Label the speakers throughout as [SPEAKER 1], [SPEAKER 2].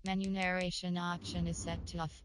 [SPEAKER 1] Menu narration option is set to off.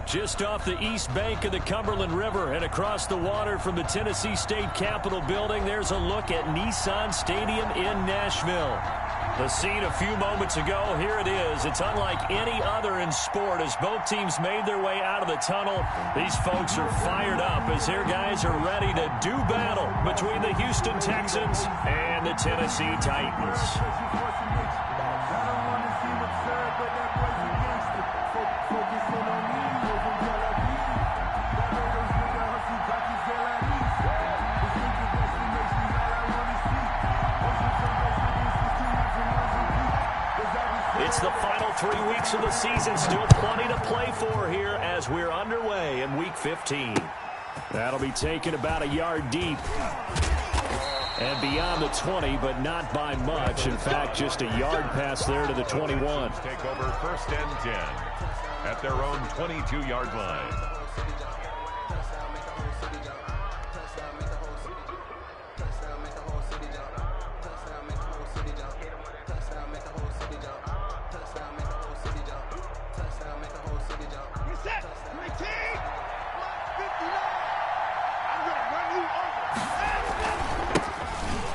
[SPEAKER 2] Just off the east bank of the Cumberland River and across the water from the Tennessee State Capitol building, there's a look at Nissan Stadium in Nashville. The scene a few moments ago, here it is. It's unlike any other in sport as both teams made their way out of the tunnel. These folks are fired up as their guys are ready to do battle between the Houston Texans and the Tennessee Titans. It's the final 3 weeks of the season. Still plenty to play for here as we're underway in Week 15. That'll be taken about a yard deep. And beyond the 20, but not by much. In fact, just a yard pass there to the 21.
[SPEAKER 3] Take over 1st and 10 at their own 22-yard line.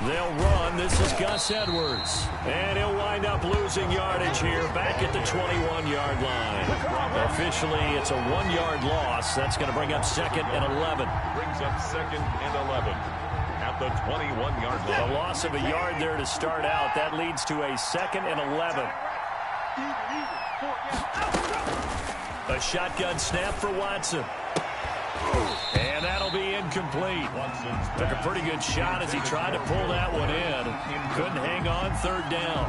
[SPEAKER 2] They'll run. This is Gus Edwards. And he'll wind up losing yardage here back at the 21-yard line. Officially, it's a 1-yard loss. That's going to bring up 2nd and 11.
[SPEAKER 3] Brings up 2nd and 11 at the 21-yard line.
[SPEAKER 2] A loss of a yard there to start out. That leads to a 2nd and 11. A shotgun snap for Watson. And that'll be incomplete. Took a pretty good shot as he tried to pull that one in. Couldn't hang on 3rd down.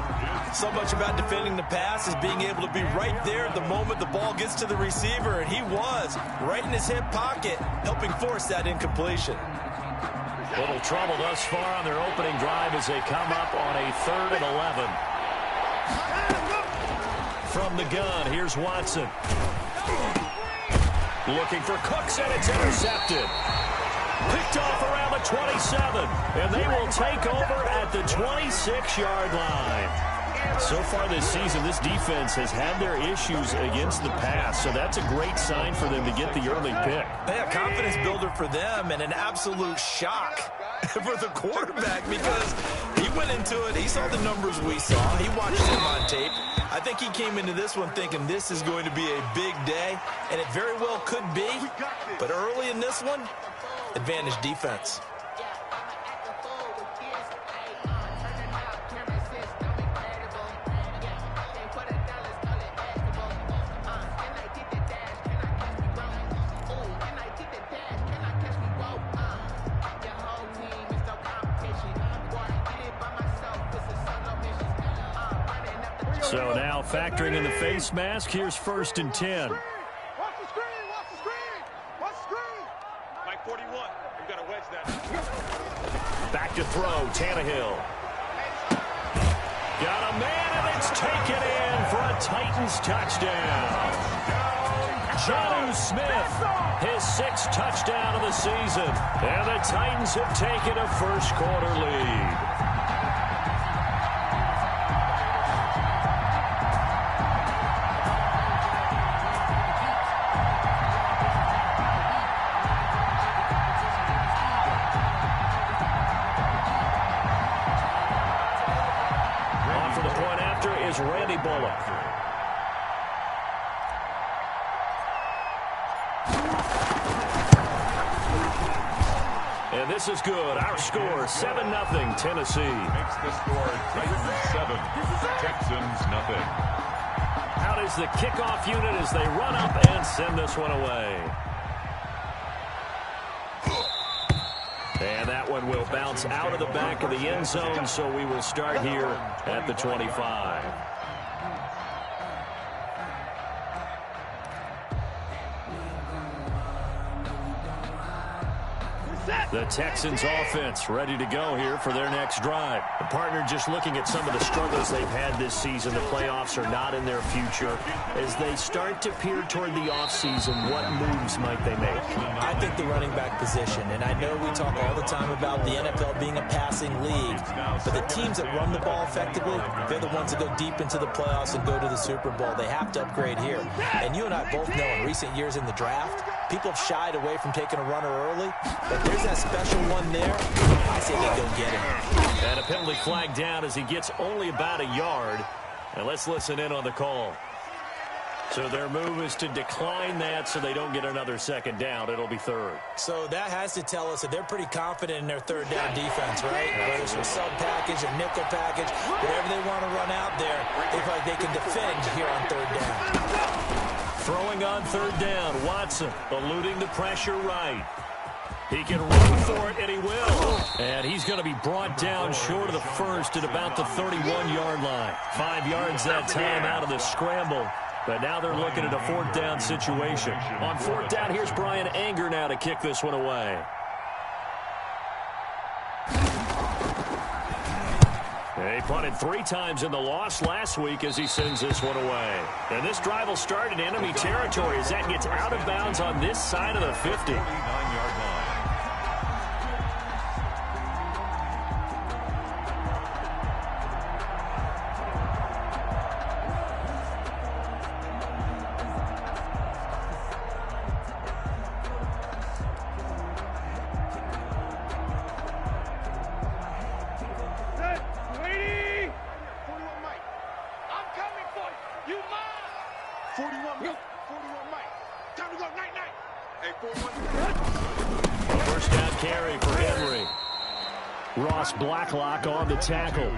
[SPEAKER 4] So much about defending the pass is being able to be right there at the moment the ball gets to the receiver, and he was right in his hip pocket, helping force that incompletion.
[SPEAKER 2] Little trouble thus far on their opening drive as they come up on a 3rd and 11. From the gun, here's Watson. Looking for Cooks, and it's intercepted. Picked off around the 27, and they will take over at the 26-yard line. So far this season, this defense has had their issues against the pass, so that's a great sign for them to get the early pick.
[SPEAKER 4] Yeah, confidence builder for them and an absolute shock for the quarterback because he went into it. He saw the numbers we saw. He watched them on tape. I think he came into this one thinking this is going to be a big day, and it very well could be. But early in this one, advantage defense.
[SPEAKER 2] So now factoring in the face mask, here's 1st and 10.
[SPEAKER 5] Watch the screen, watch the screen, watch the screen.
[SPEAKER 3] Mike 41, you've got to wedge that.
[SPEAKER 2] Back to throw, Tannehill. Got a man, and it's taken in for a Titans touchdown. Jonnu Smith, his 6th touchdown of the season. And the Titans have taken a first-quarter lead. Randy Bullock. And this is good. Our score, 7-0 Tennessee.
[SPEAKER 3] Makes the score Titans 7, Texans 0.
[SPEAKER 2] Out is the kickoff unit as they run up and send this one away. And that one will bounce out of the back of the end zone, so we will start here at the 25. The Texans offense ready to go here for their next drive. The partner just looking at some of the struggles they've had this season. The playoffs are not in their future. As they start to peer toward the offseason, what moves might they make?
[SPEAKER 4] I think the running back position, and I know we talk all the time about the NFL being a passing league, but the teams that run the ball effectively, they're the ones that go deep into the playoffs and go to the Super Bowl. They have to upgrade here. And you and I both know in recent years in the draft, people have shied away from taking a runner early, but there's that special one there. I say they go get him.
[SPEAKER 2] And a penalty flag down as he gets only about a yard. And let's listen in on the call. So their move is to decline that so they don't get another second down. It'll be 3rd.
[SPEAKER 4] So that has to tell us that they're pretty confident in their 3rd down defense, right? Whether it's a sub package or nickel package, whatever they want to run out there, they feel like they can defend here on 3rd down.
[SPEAKER 2] Throwing on 3rd down, Watson eluding the pressure right. He can run for it, and he will. And he's going to be brought down short of the first at about the 31-yard line. 5 yards that time out of the scramble. But now they're looking at a 4th down situation. On 4th down, here's Brian Anger now to kick this one away. He punted 3 times in the loss last week as he sends this one away. And this drive will start in enemy territory as that gets out of bounds on this side of the 50.
[SPEAKER 3] 49-yard line.
[SPEAKER 2] Blacklock on the tackle.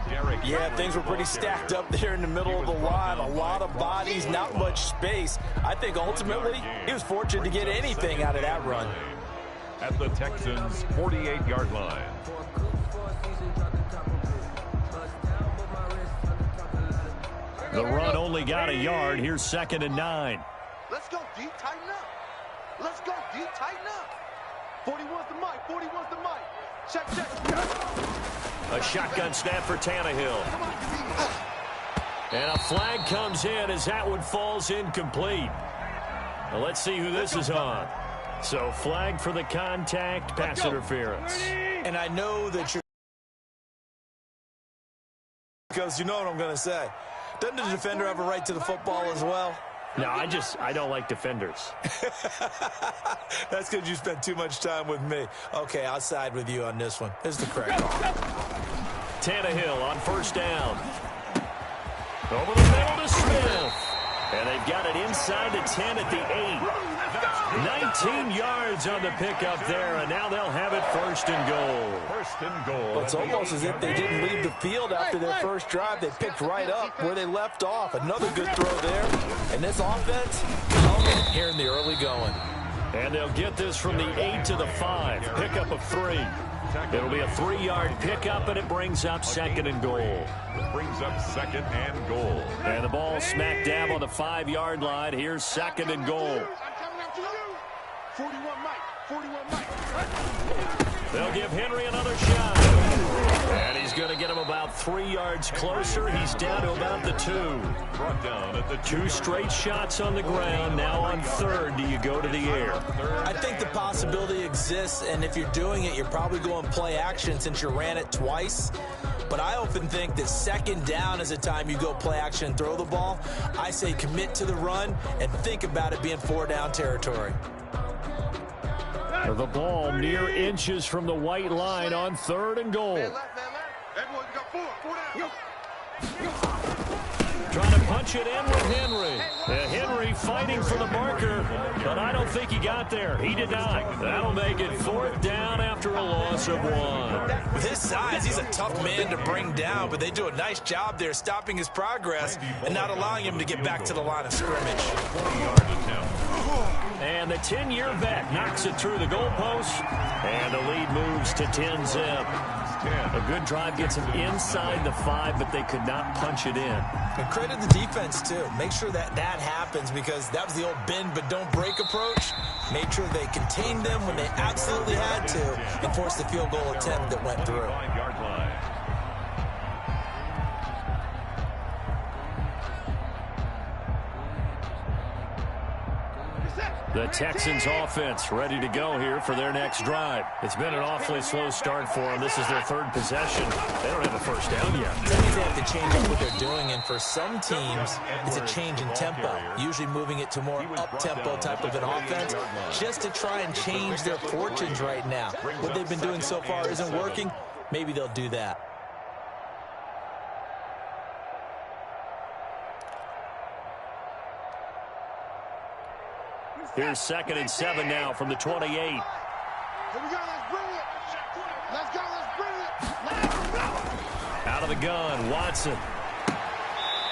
[SPEAKER 4] Yeah, things were pretty stacked up there in the middle of the line. A lot of bodies, not much space. I think ultimately he was fortunate to get anything out of that run.
[SPEAKER 3] At the Texans' 48-yard line.
[SPEAKER 2] The run only got a yard. Here's 2nd and 9.
[SPEAKER 5] Let's go deep, tighten up. Let's go deep, tighten up. 41's the mic, 41's the mic. Check, check.
[SPEAKER 2] A shotgun snap for Tannehill. And a flag comes in as that one falls incomplete. Now let's see who this is on. So flag for the contact, pass interference.
[SPEAKER 4] And I know that you're... Because you know what I'm going to say. Doesn't the defender have a right to the football as well?
[SPEAKER 2] No, I don't like defenders.
[SPEAKER 4] That's because you spent too much time with me. Okay, I'll side with you on this one. This is the correct call.
[SPEAKER 2] Tannehill on 1st down. Over the middle to Smith. And they've got it inside the 10 at the 8. 19 yards on the pickup there, and now they'll have it 1st and goal.
[SPEAKER 3] 1st and goal.
[SPEAKER 4] Well, it's almost as if they didn't leave the field after their first drive. They picked right up where they left off. Another good throw there. And this offense, here in the early going.
[SPEAKER 2] And they'll get this from the 8 to the 5. Pickup of 3. It'll be a 3-yard pickup, and it brings up second and goal.
[SPEAKER 3] Brings up second and goal.
[SPEAKER 2] And the ball smack dab on the 5-yard line. Here's second and goal.
[SPEAKER 5] 41 Mike. 41 Mike.
[SPEAKER 2] They'll give Henry another shot. And he's going to get him about 3 yards closer. He's down to about the 2.
[SPEAKER 3] Brought down at the
[SPEAKER 2] 2 straight shots on the ground. Now on third, do you go to the air?
[SPEAKER 4] I think the possibility exists, and if you're doing it, you're probably going play action since you ran it twice. But I often think that second down is a time you go play action and throw the ball. I say commit to the run and think about it being 4-down territory.
[SPEAKER 2] The ball mere inches from the white line on third and goal.
[SPEAKER 5] Man left. Hey, boys, you got 4 down.
[SPEAKER 2] Trying to punch it in with Henry. Henry fighting for the marker, but I don't think he got there. He did not. That'll make it 4th down after a loss of 1.
[SPEAKER 4] With his size, he's a tough man to bring down, but they do a nice job there stopping his progress and not allowing him to get back to the line of scrimmage.
[SPEAKER 3] 20-yard attempt.
[SPEAKER 2] And the 10-year vet knocks it through the goalpost, and the lead moves to 10-zip. A good drive gets them inside the 5, but they could not punch it in.
[SPEAKER 4] And credit the defense, too. Make sure that happens, because that was the old bend but don't break approach. Made sure they contained them when they absolutely had to and forced the field goal attempt that went through.
[SPEAKER 3] 25-yard line.
[SPEAKER 2] The Texans offense ready to go here for their next drive. It's been an awfully slow start for them. This is their 3rd possession. They don't have a first down yet.
[SPEAKER 4] That means they have to change up what they're doing, and for some teams, it's a change in tempo, usually moving it to more up-tempo type of an offense, just to try and change their fortunes right now. What they've been doing so far isn't working. Maybe they'll do that.
[SPEAKER 2] Here's 2nd and 7 now from the 28.
[SPEAKER 5] Here we go. Let's bring it. Let's go. Let's bring it.
[SPEAKER 2] Out of the gun, Watson.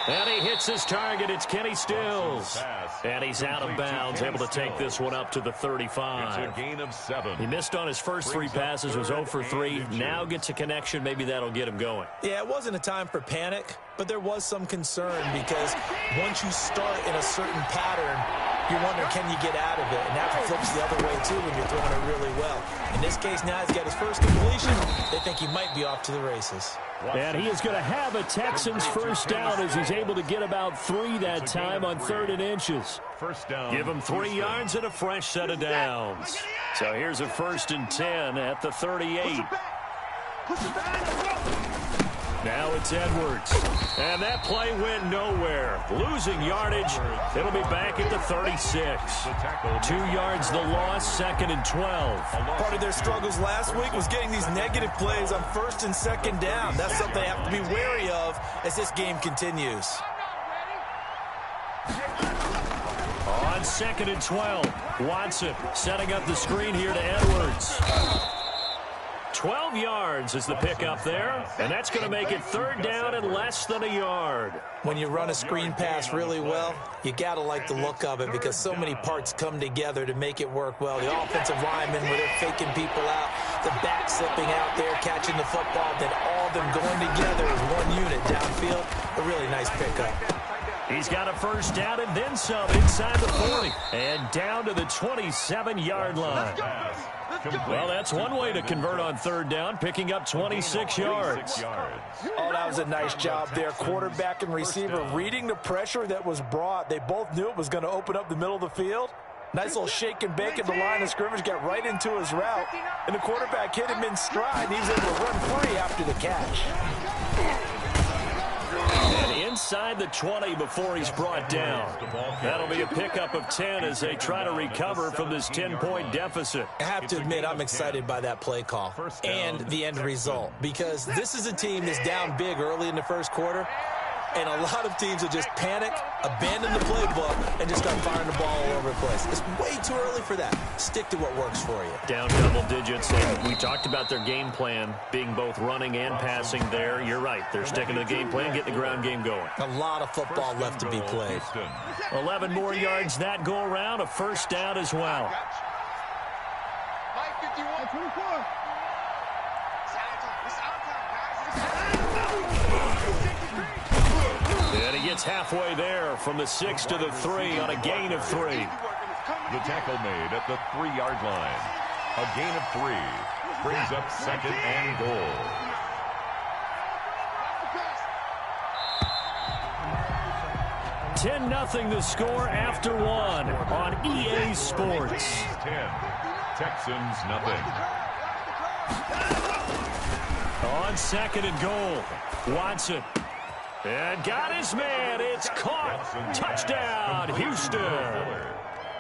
[SPEAKER 2] And he hits his target. It's Kenny Stills. And he's out of bounds, able to take this one up to the 35.
[SPEAKER 3] It's a gain of 7.
[SPEAKER 2] He missed on his first 3 passes, was 0 for 3. Now gets a connection. Maybe that'll get him going.
[SPEAKER 4] Yeah, it wasn't a time for panic, but there was some concern, because once you start in a certain pattern, you're wondering, can you get out of it? And that flips the other way, too, when you're throwing it really well. In this case, now he's got his first completion. They think he might be off to the races.
[SPEAKER 2] And he is going to have a Texans first down as he's able to get about 3 that time on 3rd and inches.
[SPEAKER 3] First down.
[SPEAKER 2] Give him 3 yards and a fresh set of downs. So here's a 1st and 10 at the 38. Now it's Edwards. And that play went nowhere. Losing yardage. It'll be back at the 36. 2 yards the loss, 2nd and 12.
[SPEAKER 4] Part of their struggles last week was getting these negative plays on 1st and 2nd down. That's something they have to be wary of as this game continues.
[SPEAKER 2] On 2nd and 12, Watson setting up the screen here to Edwards. 12 yards is the pickup there, and that's going to make it 3rd down and less than a yard.
[SPEAKER 4] When you run a screen pass really well, you got to like the look of it, because so many parts come together to make it work well. The offensive linemen, where they're faking people out, the back slipping out there, catching the football, then all of them going together as one unit downfield. A really nice pickup.
[SPEAKER 2] He's got a first down and then some inside the 40 and down to the 27-yard line. Well, that's one way to convert on 3rd down, picking up 26 yards.
[SPEAKER 4] Oh, that was a nice job there. Quarterback and receiver reading the pressure that was brought. They both knew it was going to open up the middle of the field. Nice little shake and bake at the line of scrimmage, got right into his route, and the quarterback hit him in stride. He was able to run free after the catch.
[SPEAKER 2] And inside the 20 before he's brought down. That'll be a pickup of 10 as they try to recover from this 10-point deficit.
[SPEAKER 4] I have to admit, I'm excited by that play call and the end result, because this is a team that's down big early in the first quarter, and a lot of teams will just panic, abandon the playbook, and just start firing the ball all over the place. It's way too early for that. Stick to what works for you.
[SPEAKER 2] Down double digits, and we talked about their game plan being both running and passing there. You're right. They're sticking to the game plan, getting the ground game going.
[SPEAKER 4] A lot of football left to be played.
[SPEAKER 2] 11 more yards that go around, a first down as well. gets halfway there from the 6 to the 3 on a gain of 3.
[SPEAKER 3] The tackle made at the 3-yard line. A gain of 3 brings up 2nd and goal.
[SPEAKER 2] $10-0 the score after 1 on EA Sports.
[SPEAKER 3] 10, Texans nothing.
[SPEAKER 2] On 2nd and goal, Watson. And got his man. It's caught. Touchdown, Houston.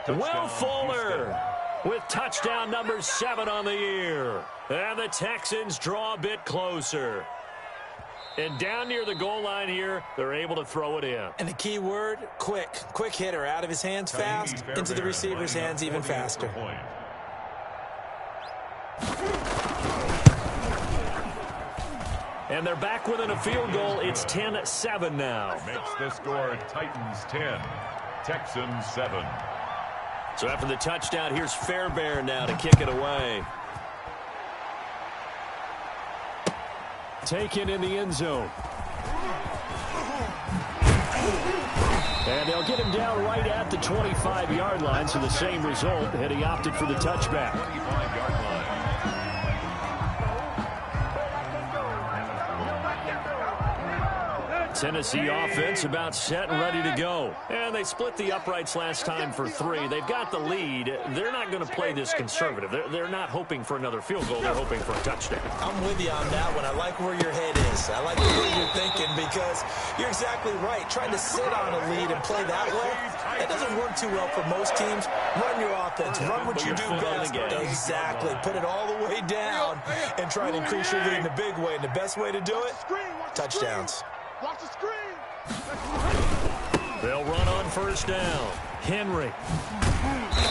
[SPEAKER 2] Will Fuller with touchdown number 7 on the year. And the Texans draw a bit closer. And down near the goal line here, they're able to throw it in.
[SPEAKER 4] And the key word, quick. Quick hitter. Out of his hands fast, into the receiver's hands even faster.
[SPEAKER 2] And they're back within a field goal. It's 10-7 now.
[SPEAKER 3] Makes the score Titans 10, Texans 7.
[SPEAKER 2] So after the touchdown, here's Fairbairn now to kick it away. Taken in the end zone. And they'll get him down right at the 25-yard line, so the same result, had he opted for the touchback.
[SPEAKER 3] 25-yard line.
[SPEAKER 2] Tennessee offense about set and ready to go. And they split the uprights last time for 3. They've got the lead. They're not going to play this conservative. They're not hoping for another field goal. They're hoping for a touchdown.
[SPEAKER 4] I'm with you on that one. I like where your head is. I like the way you're thinking because you're exactly right. Trying to sit on a lead and play that way, it doesn't work too well for most teams. Run your offense. Run what you do best. Exactly. Put it all the way down and try to increase your lead in a big way. And the best way to do it, touchdowns.
[SPEAKER 5] Watch the screen.
[SPEAKER 2] They'll run on first down. Henry.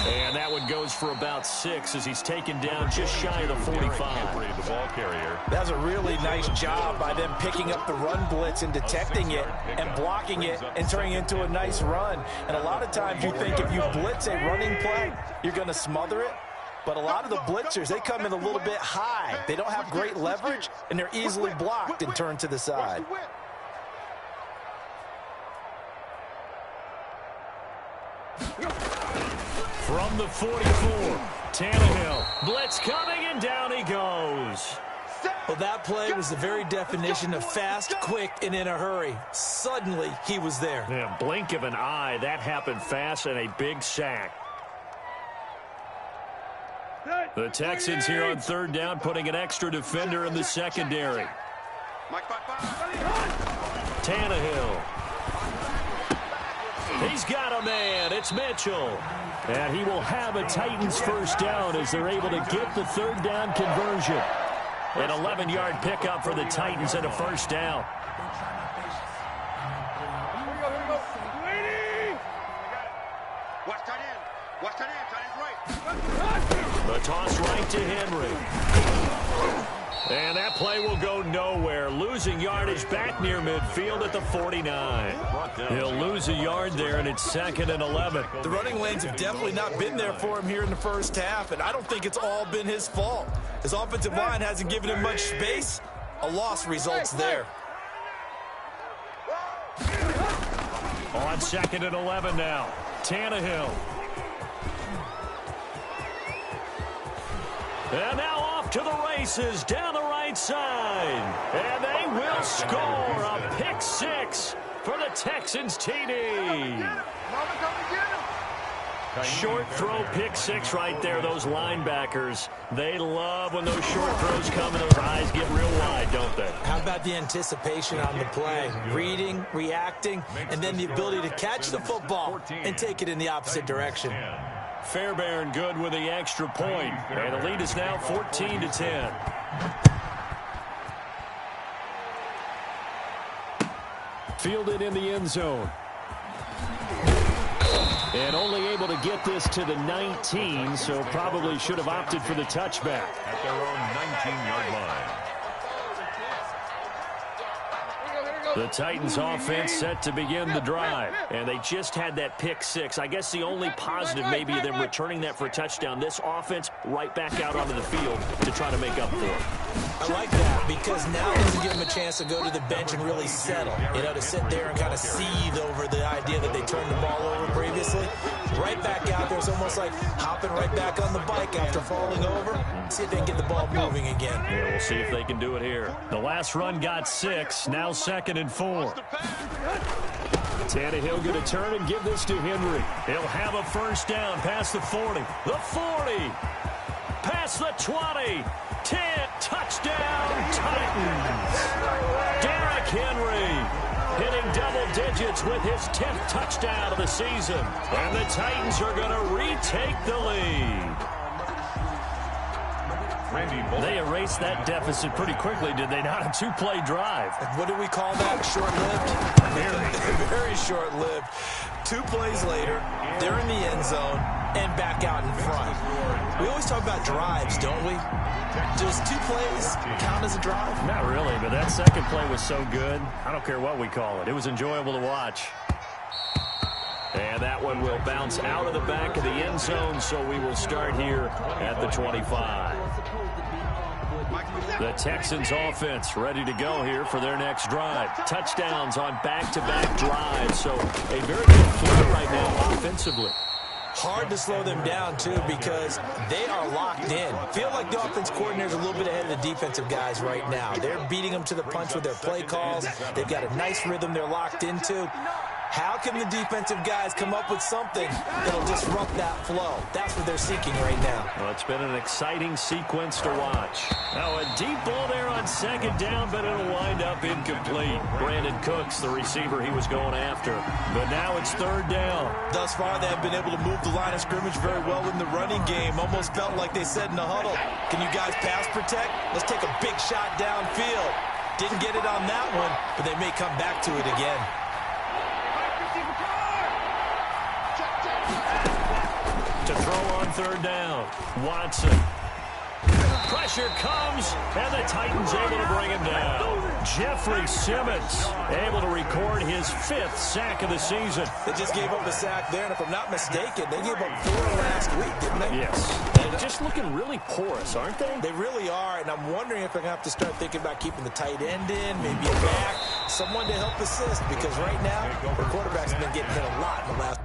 [SPEAKER 2] And that one goes for about 6 as he's taken down just shy of the 45.
[SPEAKER 3] The ball carrier.
[SPEAKER 4] That's a really nice job by them picking up the run blitz and detecting it and blocking it and turning it into a nice run. And a lot of times you think if you blitz a running play, you're going to smother it. But a lot of the blitzers, they come in a little bit high. They don't have great leverage, and they're easily blocked and turned to the side.
[SPEAKER 2] From the 44, Tannehill. Blitz coming, and down he goes.
[SPEAKER 4] Well, that play was the very definition of fast, quick, and in a hurry. Suddenly, he was there.
[SPEAKER 2] Yeah, blink of an eye. That happened fast and a big sack. The Texans here on 3rd down, putting an extra defender in the secondary. Tannehill. He's got a man. It's Mitchell. And he will have a Titans first down as they're able to get the 3rd down conversion. An 11-yard pickup for the Titans and a first down. The toss right to Henry. And that play will go nowhere. Losing yardage back near midfield at the 49. He'll lose a yard there, and it's 2nd and 11.
[SPEAKER 4] The running lanes have definitely not been there for him here in the first half, and I don't think it's all been his fault. His offensive line hasn't given him much space. A loss results there.
[SPEAKER 2] On 2nd and 11 now. Tannehill. And now off to the races down the right side. And they will score a pick 6 for the Texans TD. Short throw, pick 6 right there. Those linebackers, they love when those short throws come and those eyes get real wide, don't they?
[SPEAKER 4] How about the anticipation on the play? Reading, reacting, and then the ability to catch the football and take it in the opposite direction.
[SPEAKER 2] Fairbairn good with the extra point. And the lead is now 14-10. Fielded in the end zone. And only able to get this to the 19, so probably should have opted for the touchback.
[SPEAKER 3] At their own 19-yard line.
[SPEAKER 2] The Titans offense set to begin the drive. And they just had that pick six. I guess the only positive maybe them returning that for a touchdown. This offense right back out onto the field to try to make up for it.
[SPEAKER 4] I like that because now it doesn't give them a chance to go to the bench and really settle. You know, to sit there and kind of seethe over the idea that they turned the ball over previously. Right back out there. It's almost like hopping right back on the bike after falling over. See if they can get the ball moving again.
[SPEAKER 2] Yeah, we'll see if they can do it here. The last run got 6. Now 2nd and 4. Tannehill going to turn and give this to Henry. He'll have a first down past the 40. The 40. Past the 20. 10. Touchdown, Titans. Derrick Henry hitting double digits with his 10th touchdown of the season. And the Titans are going to retake the lead. They erased that deficit pretty quickly, did they not? A 2-play drive.
[SPEAKER 4] What do we call that? Short-lived? Very short-lived. 2 plays later, they're in the end zone and back out in front. We always talk about drives, don't we? Does 2 plays count as a drive?
[SPEAKER 2] Not really, but that second play was so good. I don't care what we call it. It was enjoyable to watch. And that one will bounce out of the back of the end zone, so we will start here at the 25. The Texans offense ready to go here for their next drive. Touchdowns on back-to-back drives, so a very good flow right now offensively.
[SPEAKER 4] Hard to slow them down, too, because they are locked in. Feel like the offense coordinator is a little bit ahead of the defensive guys right now. They're beating them to the punch with their play calls. They've got a nice rhythm they're locked into. How can the defensive guys come up with something that'll disrupt that flow? That's what they're seeking right now.
[SPEAKER 2] Well, it's been an exciting sequence to watch. Now a deep ball there on 2nd down, but it'll wind up incomplete. Brandon Cooks, the receiver he was going after. But now it's 3rd down.
[SPEAKER 4] Thus far, they have been able to move the line of scrimmage very well in the running game. Almost felt like they said in the huddle, can you guys pass protect? Let's take a big shot downfield. Didn't get it on that one, but they may come back to it again.
[SPEAKER 2] To throw on 3rd down. Watson. Pressure comes, and the Titans able to bring him down. Jeffrey Simmons able to record his 5th sack of the season.
[SPEAKER 4] They just gave up a sack there, and if I'm not mistaken, they gave up 4 last week, didn't they?
[SPEAKER 2] Yes. They're just looking really porous, aren't they?
[SPEAKER 4] They really are, and I'm wondering if they're going to have to start thinking about keeping the tight end in, maybe a back, someone to help assist, because right now, the quarterback's been getting hit a lot in the last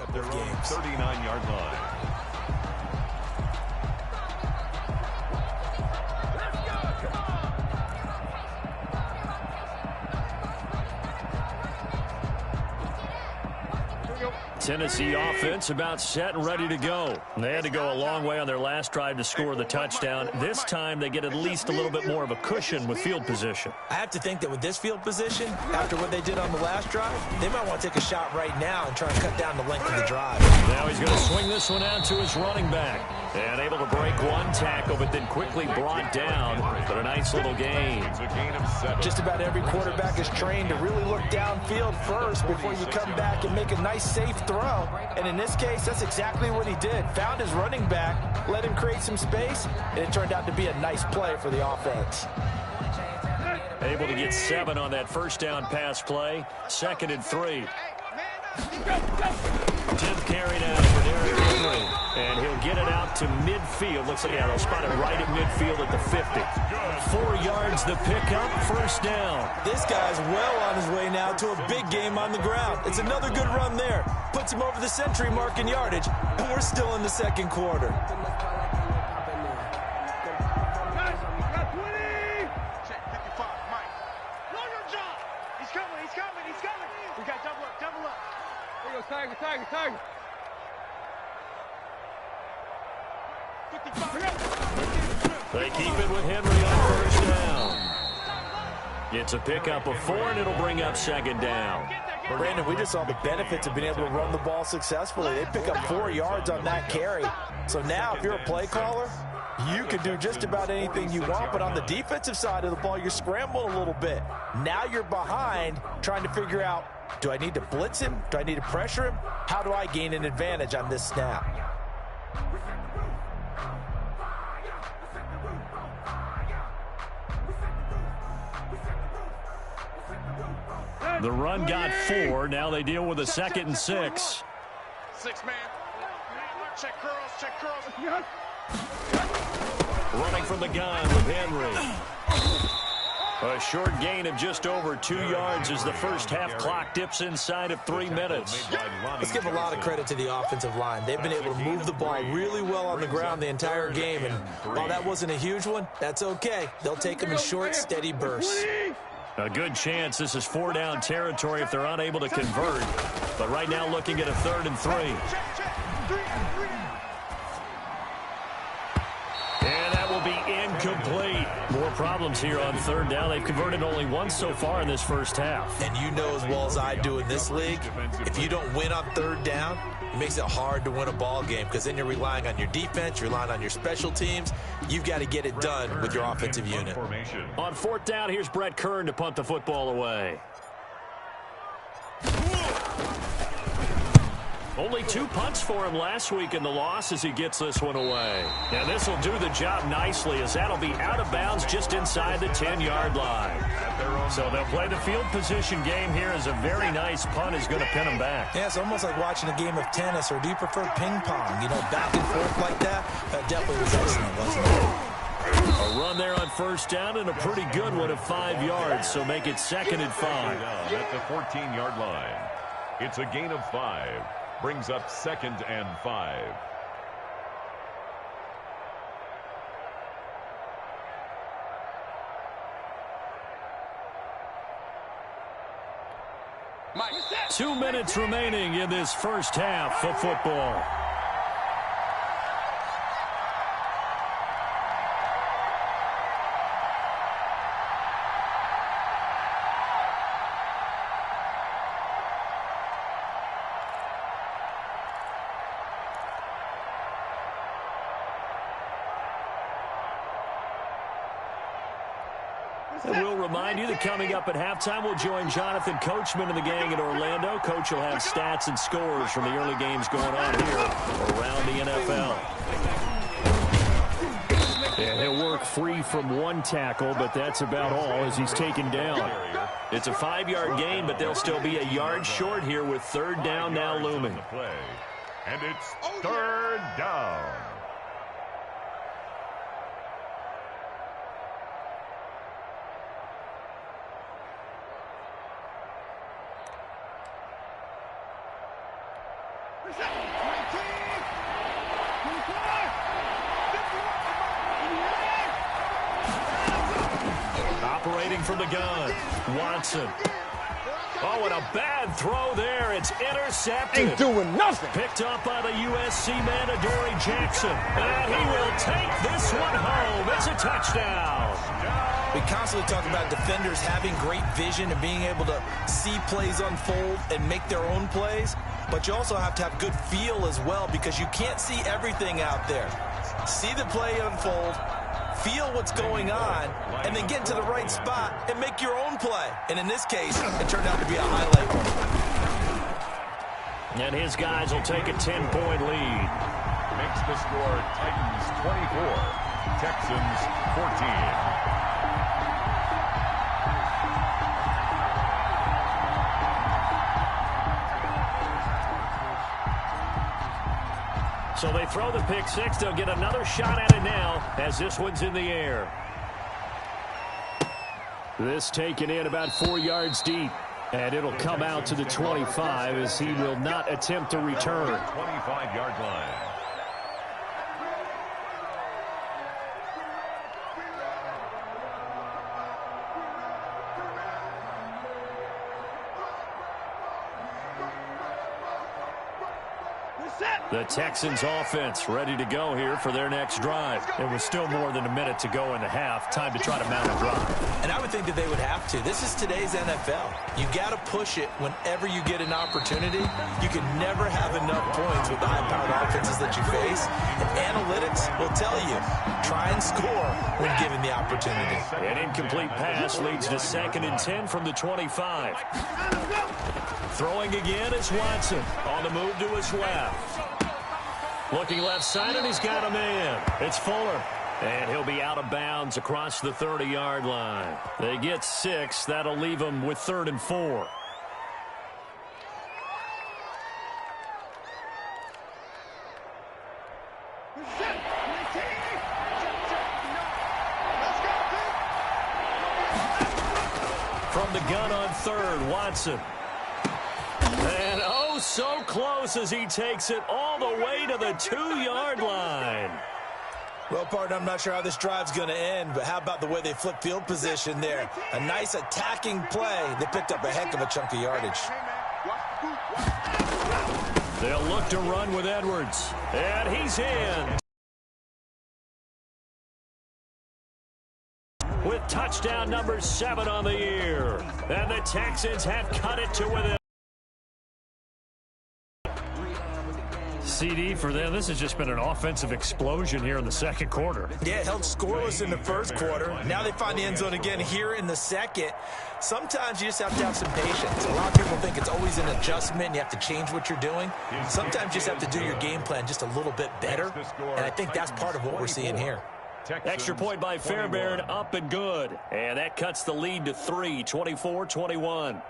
[SPEAKER 3] At their own 39-yard line.
[SPEAKER 2] Tennessee offense about set and ready to go. They had to go a long way on their last drive to score the touchdown. This time they get at least a little bit more of a cushion with field position.
[SPEAKER 4] I have to think that with this field position, after what they did on the last drive, they might want to take a shot right now and try and cut down the length of the drive.
[SPEAKER 2] Now he's going to swing this one out to his running back. And able to break one tackle, but then quickly brought down. But a nice little gain.
[SPEAKER 3] It's a gain of 7.
[SPEAKER 4] Just about every quarterback is trained to really look downfield first before you come back and make a nice, safe throw. And in this case, that's exactly what he did. Found his running back, let him create some space, and it turned out to be a nice play for the offense.
[SPEAKER 2] Able to get 7 on that first down pass play. 2nd and 3. 10th carry down for Derrick Henry. And he'll get it out to midfield. Looks like, yeah, they'll spot it right at midfield at the 50. 4 yards the pickup, first down.
[SPEAKER 4] This guy's well on his way now to a big game on the ground. It's another good run there. Puts him over the century mark in yardage, and we're still in the second quarter.
[SPEAKER 5] Tiger.
[SPEAKER 2] They keep it with Henry on first down. It's a pickup of 4, and it'll bring up 2nd down.
[SPEAKER 4] Brandon, we just saw the benefits of being able to run the ball successfully. They pick up 4 yards on that carry. So now if you're a play caller, you can do just about anything you want, but on the defensive side of the ball, you're scrambling a little bit. Now you're behind trying to figure out, do I need to blitz him? Do I need to pressure him? How do I gain an advantage on this snap?
[SPEAKER 2] The run got 4. Now they deal with a 2nd and 6.
[SPEAKER 5] 6 man. Check curls.
[SPEAKER 2] Running from the gun with Henry. A short gain of just over 2 yards as the first half clock dips inside of 3 minutes.
[SPEAKER 4] Let's give a lot of credit to the offensive line. They've been able to move the ball really well on the ground the entire game. And while that wasn't a huge one, that's okay. They'll take them in short, steady bursts.
[SPEAKER 2] A good chance this is 4 down territory if they're unable to convert. But right now looking at a 3rd and 3. And that will be incomplete. More problems here on 3rd down. They've converted only once so far in this first half.
[SPEAKER 4] And you know as well as I do in this league, if you don't win on 3rd down, it makes it hard to win a ball game because then you're relying on your defense, you're relying on your special teams. You've got to get it done with your offensive unit.
[SPEAKER 2] On 4th down, here's Brett Kern to punt the football away. Only 2 punts for him last week in the loss as he gets this one away. And this will do the job nicely as that'll be out of bounds just inside the 10-yard line. So they'll play the field position game here as a very nice punt is going to pin them back.
[SPEAKER 4] Yeah, it's almost like watching a game of tennis, or do you prefer ping pong? You know, back and forth like that? That definitely was excellent, wasn't it?
[SPEAKER 2] A run there on 1st down and a pretty good one of 5 yards, so make it 2nd and 5.
[SPEAKER 3] At the 14-yard line. It's a gain of 5. Brings up 2nd and 5.
[SPEAKER 5] Mike.
[SPEAKER 2] 2 minutes remaining in this first half of football. And we'll remind you that coming up at halftime, we'll join Jonathan Coachman and the gang in Orlando. Coach will have stats and scores from the early games going on here around the NFL. And he'll work free from 1 tackle, but that's about all as he's taken down. It's a 5-yard gain, but they'll still be a yard short here with 3rd down now looming.
[SPEAKER 3] And it's 3rd down.
[SPEAKER 2] Operating from the gun, Watson. Oh, and a bad throw there. It's intercepted.
[SPEAKER 6] Ain't doing nothing.
[SPEAKER 2] Picked up by the USC man, Adoree Jackson. And he will take this one home. It's a touchdown.
[SPEAKER 4] We constantly talk about defenders having great vision and being able to see plays unfold and make their own plays. But you also have to have good feel as well, because you can't see everything out there. See the play unfold, feel what's going on, and then get to the right spot and make your own play. And in this case, it turned out to be a highlight one.
[SPEAKER 2] And his guys will take a 10-point lead.
[SPEAKER 3] Makes the score Titans 24, Texans 14.
[SPEAKER 2] So they throw the pick six. They'll get another shot at it now as this one's in the air. This taken in about 4 yards deep. And it'll come out to the 25 as he will not attempt to return.
[SPEAKER 3] 25-yard line.
[SPEAKER 2] The Texans offense ready to go here for their next drive. It was still more than a minute to go in the half. Time to try to mount a drive.
[SPEAKER 4] And I would think that they would have to. This is today's NFL. You got to push it whenever you get an opportunity. You can never have enough points with the high-powered offenses that you face. And analytics will tell you, try and score when given the opportunity.
[SPEAKER 2] An incomplete pass leads to 2nd and 10 from the 25. Throwing again is Watson on the move to his left. Looking left side, and he's got a man. It's Fuller. And he'll be out of bounds across the 30-yard line. They get 6. That'll leave them with 3rd and 4. From the gun on 3rd, Watson. And oh, so close as he takes it all the way to the 2-yard line.
[SPEAKER 4] Well, partner, I'm not sure how this drive's going to end, but how about the way they flip field position there? A nice attacking play. They picked up a heck of a chunk of yardage.
[SPEAKER 2] They'll look to run with Edwards. And he's in. With touchdown number 7 on the year. And the Texans have cut it to within. CD for them. This has just been an offensive explosion here in the second quarter.
[SPEAKER 4] Yeah, it held scoreless in the first quarter. Now they find the end zone again here in the second. Sometimes you just have to have some patience. A lot of people think it's always an adjustment and you have to change what you're doing. Sometimes you just have to do your game plan just a little bit better, and I think that's part of what we're seeing here.
[SPEAKER 2] Extra point by Fairbairn, up and good. And that cuts the lead to 3, 24-21.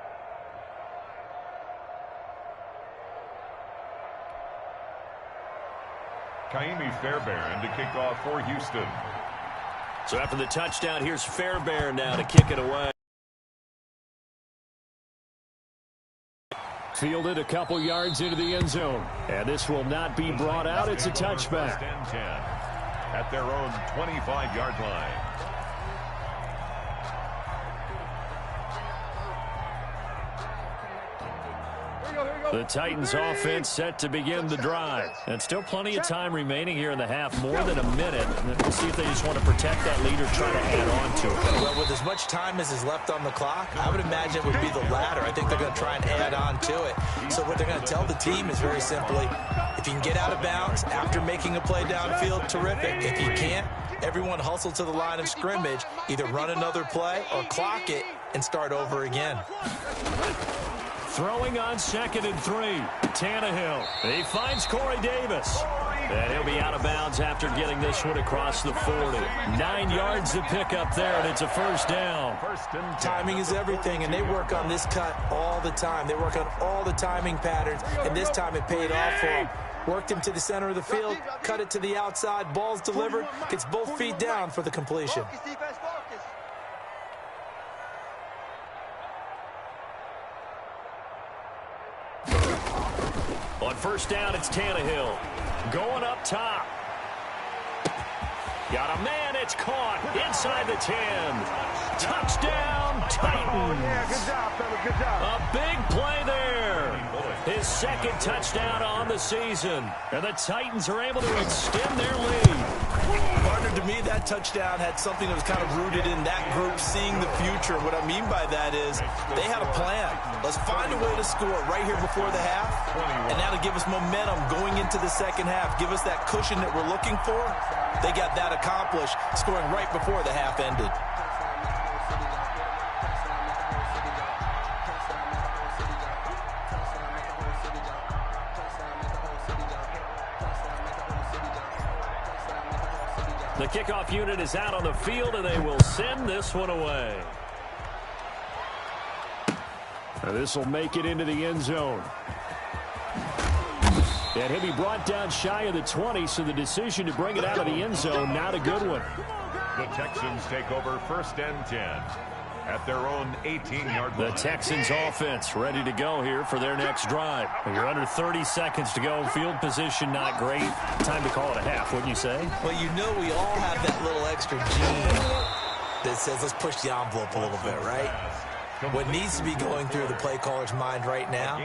[SPEAKER 3] Kaimi Fairbairn to kick off for Houston.
[SPEAKER 2] So after the touchdown, here's Fairbairn now to kick it away. Fielded a couple yards into the end zone. And this will not be brought out. It's a touchback.
[SPEAKER 3] At their own 25-yard line.
[SPEAKER 2] The Titans offense set to begin the drive. And still plenty of time remaining here in the half, more than a minute. And we'll see if they just want to protect that lead or try to add on to it.
[SPEAKER 4] Well, with as much time as is left on the clock, I would imagine it would be the latter. I think they're going to try and add on to it. So what they're going to tell the team is very simply, if you can get out of bounds after making a play downfield, terrific. If you can't, everyone hustle to the line of scrimmage, either run another play or clock it and start over again.
[SPEAKER 2] Throwing on 2nd and 3. Tannehill. He finds Corey Davis. And he'll be out of bounds after getting this one across the 40. 9 yards to pick up there, and it's a first down.
[SPEAKER 4] Timing is everything, and they work on this cut all the time. They work on all the timing patterns, and this time it paid off for him. Worked him to the center of the field, cut it to the outside, ball's delivered, gets both feet down for the completion.
[SPEAKER 2] On first down, it's Tannehill. Going up top. Got a man, it's caught inside the 10. Touchdown, Titans.
[SPEAKER 5] Yeah, good job, fellas, good job.
[SPEAKER 2] A big play there. His second touchdown on the season. And the Titans are able to extend their lead.
[SPEAKER 4] Partner, to me, that touchdown had something that was kind of rooted in that group seeing the future. What I mean by that is they had a plan. Let's find a way to score right here before the half, and that'll give us momentum going into the second half, give us that cushion that we're looking for. They got that accomplished, scoring right before the half ended.
[SPEAKER 2] The kickoff unit is out on the field, and they will send this one away. This will make it into the end zone. And he'll be brought down shy of the 20, so the decision to bring it out of the end zone, not a good one.
[SPEAKER 3] The Texans take over 1st and 10 at their own 18-yard line.
[SPEAKER 2] The Texans offense ready to go here for their next drive. You're under 30 seconds to go. Field position not great. Time to call it a half, wouldn't you say?
[SPEAKER 4] Well, you know we all have that little extra gene that says let's push the envelope a little bit, right? What needs to be going through the play caller's mind right now,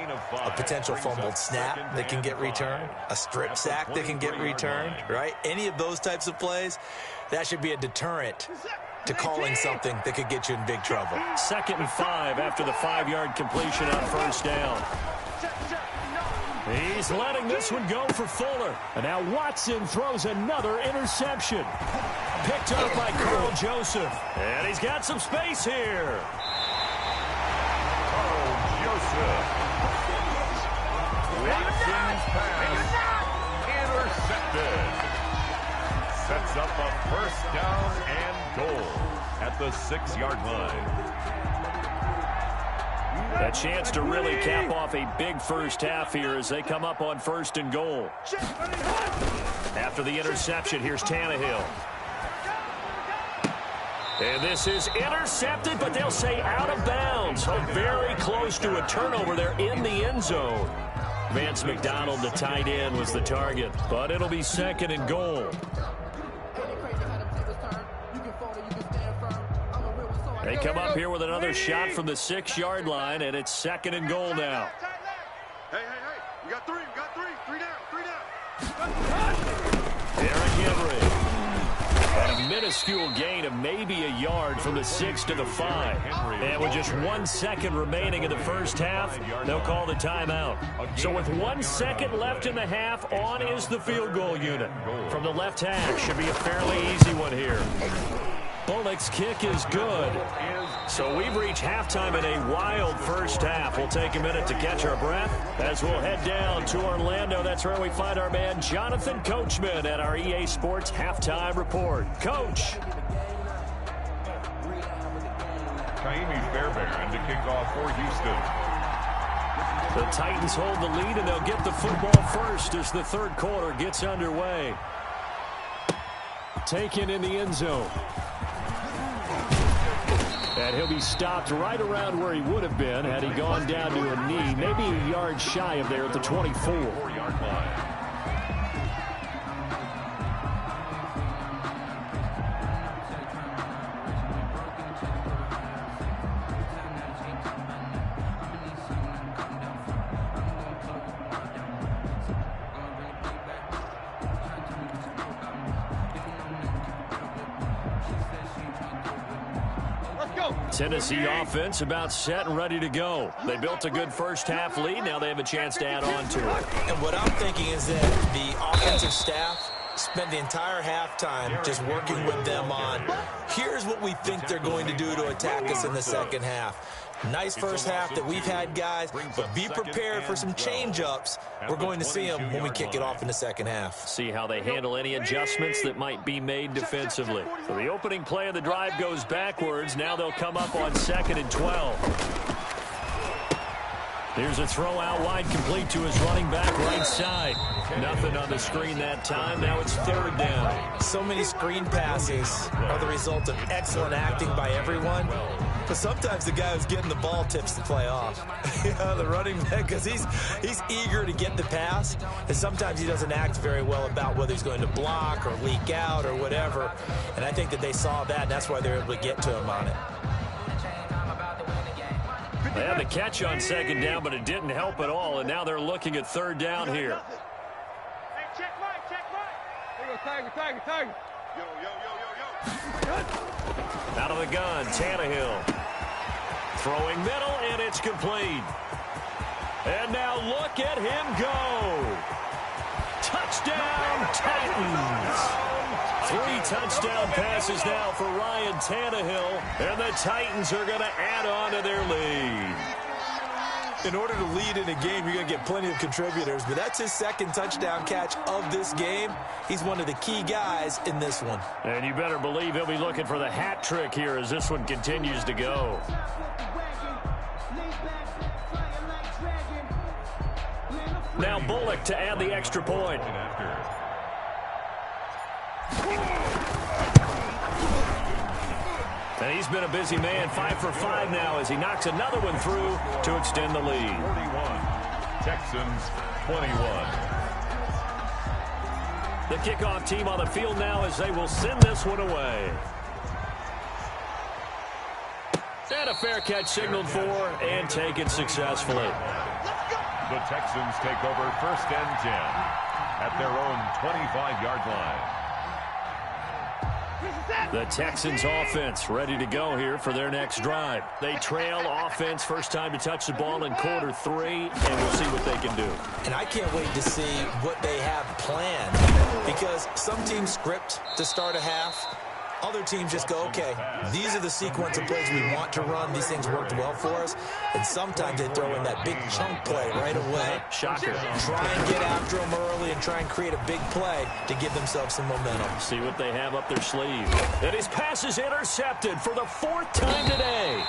[SPEAKER 4] a potential fumbled snap that can get returned, a strip sack that can get returned, right? Any of those types of plays, that should be a deterrent to calling something that could get you in big trouble.
[SPEAKER 2] 2nd and 5 after the 5-yard completion on first down. He's letting this one go for Fuller. And now Watson throws another interception. Picked up by Carl Joseph. And he's got some space here.
[SPEAKER 3] Carl Joseph. Watson's pass intercepted. Sets up a first down and goal at the 6-yard line.
[SPEAKER 2] A chance to really cap off a big first half here as they come up on 1st and goal. After the interception, here's Tannehill. And this is intercepted, but they'll say out of bounds. So very close to a turnover there in the end zone. Vance McDonald, the tight end, was the target, but it'll be 2nd and goal. They come up here with another shot from the 6-yard line, and it's 2nd and goal now.
[SPEAKER 5] Hey, we got three, three down.
[SPEAKER 2] Derrick Henry. And a minuscule gain of maybe a yard from the 6 to the 5. And with just 1 second remaining in the first half, they'll call the timeout. So with 1 second left in the half, on is the field goal unit. From the left hash, should be a fairly easy one here. Bullock's kick is good. So we've reached halftime in a wild first half. We'll take a minute to catch our breath as we'll head down to Orlando. That's where we find our man Jonathan Coachman at our EA Sports Halftime Report. Coach.
[SPEAKER 3] Kaimi Fairbairn to kick off for Houston.
[SPEAKER 2] The Titans hold the lead, and they'll get the football first as the third quarter gets underway. Taken in the end zone. And he'll be stopped right around where he would have been had he gone down to a knee, maybe a yard shy of there at the 24.
[SPEAKER 3] 4-yard line.
[SPEAKER 2] Tennessee offense about set and ready to go. They built a good first half lead. Now they have a chance to add on to it.
[SPEAKER 4] And what I'm thinking is that the offensive staff spent the entire halftime just working with them on, here's what we think they're going to do to attack us in the second half. Nice first half that we've had, guys, but be prepared for some change-ups. We're going to see them when we kick it off in the second half.
[SPEAKER 2] See how they handle any adjustments that might be made defensively. So the opening play of the drive goes backwards. Now they'll come up on 2nd and 12. Here's a throw out wide, complete to his running back right side. Nothing on the screen that time. Now it's 3rd down.
[SPEAKER 4] So many screen passes are the result of excellent acting by everyone. But sometimes the guy who's getting the ball tips the play off. The running back, because he's eager to get the pass, and sometimes he doesn't act very well about whether he's going to block or leak out or whatever. And I think that they saw that, and that's why they're able to get to him on it.
[SPEAKER 2] They had the catch on second down, but it didn't help at all, and now they're looking at third down here.
[SPEAKER 6] Hey, check Mike, check Mike. There you go, Tiger. Yo.
[SPEAKER 2] Out of the gun, Tannehill. Throwing middle, and it's complete. And now look at him go. Touchdown, Titans. 3 touchdown passes now for Ryan Tannehill, and the Titans are going to add on to their lead.
[SPEAKER 4] In order to lead in a game, you're going to get plenty of contributors, but that's his second touchdown catch of this game. He's one of the key guys in this one.
[SPEAKER 2] And you better believe he'll be looking for the hat trick here as this one continues to go. Now Bullock to add the extra point. And he's been a busy man, 5 for 5 now as he knocks another one through to extend the lead.
[SPEAKER 3] 41, Texans 21.
[SPEAKER 2] The kickoff team on the field now as they will send this one away. And a fair catch signaled for and taken successfully.
[SPEAKER 3] The Texans take over 1st and 10 at their own 25-yard line.
[SPEAKER 2] The Texans offense ready to go here for their next drive. They trail offense, first time to touch the ball in quarter 3, and we'll see what they can do.
[SPEAKER 4] And I can't wait to see what they have planned, because some teams script to start a half. Other teams just go, okay, these are the sequence of plays we want to run. These things worked well for us. And sometimes they throw in that big chunk play right away.
[SPEAKER 2] Shocker.
[SPEAKER 4] Try and get after them early and try and create a big play to give themselves some momentum.
[SPEAKER 2] See what they have up their sleeve. And his pass is intercepted for the 4th time today.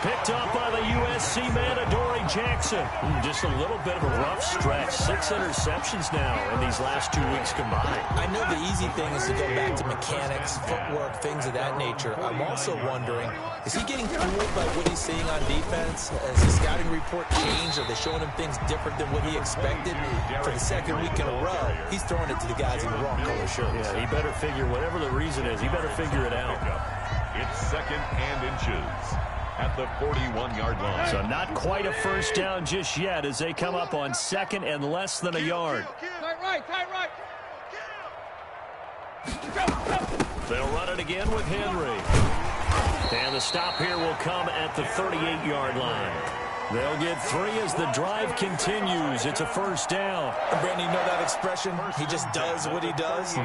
[SPEAKER 2] Picked up by the USC man, Adoree Jackson. Just a little bit of a rough stretch. 6 interceptions now in these last 2 weeks combined.
[SPEAKER 4] I know the easy thing is to go back to mechanics, footwork, things of that nature. I'm also wondering, is he getting fooled by what he's seeing on defense? Has the scouting report changed? Are they showing him things different than what he expected? For the 2nd week in a row, he's throwing it to the guys in the wrong color shirts.
[SPEAKER 2] Yeah, he better figure, whatever the reason is, he better figure it out.
[SPEAKER 3] It's 2nd and inches at the 41-yard line.
[SPEAKER 2] So not quite a first down just yet as they come up on 2nd and less than a yard.
[SPEAKER 6] Tight right.
[SPEAKER 2] They'll run it again with Henry. And the stop here will come at the 38-yard line. They'll get 3 as the drive continues. It's a first down.
[SPEAKER 4] Brandon, you know that expression? He just does what he does.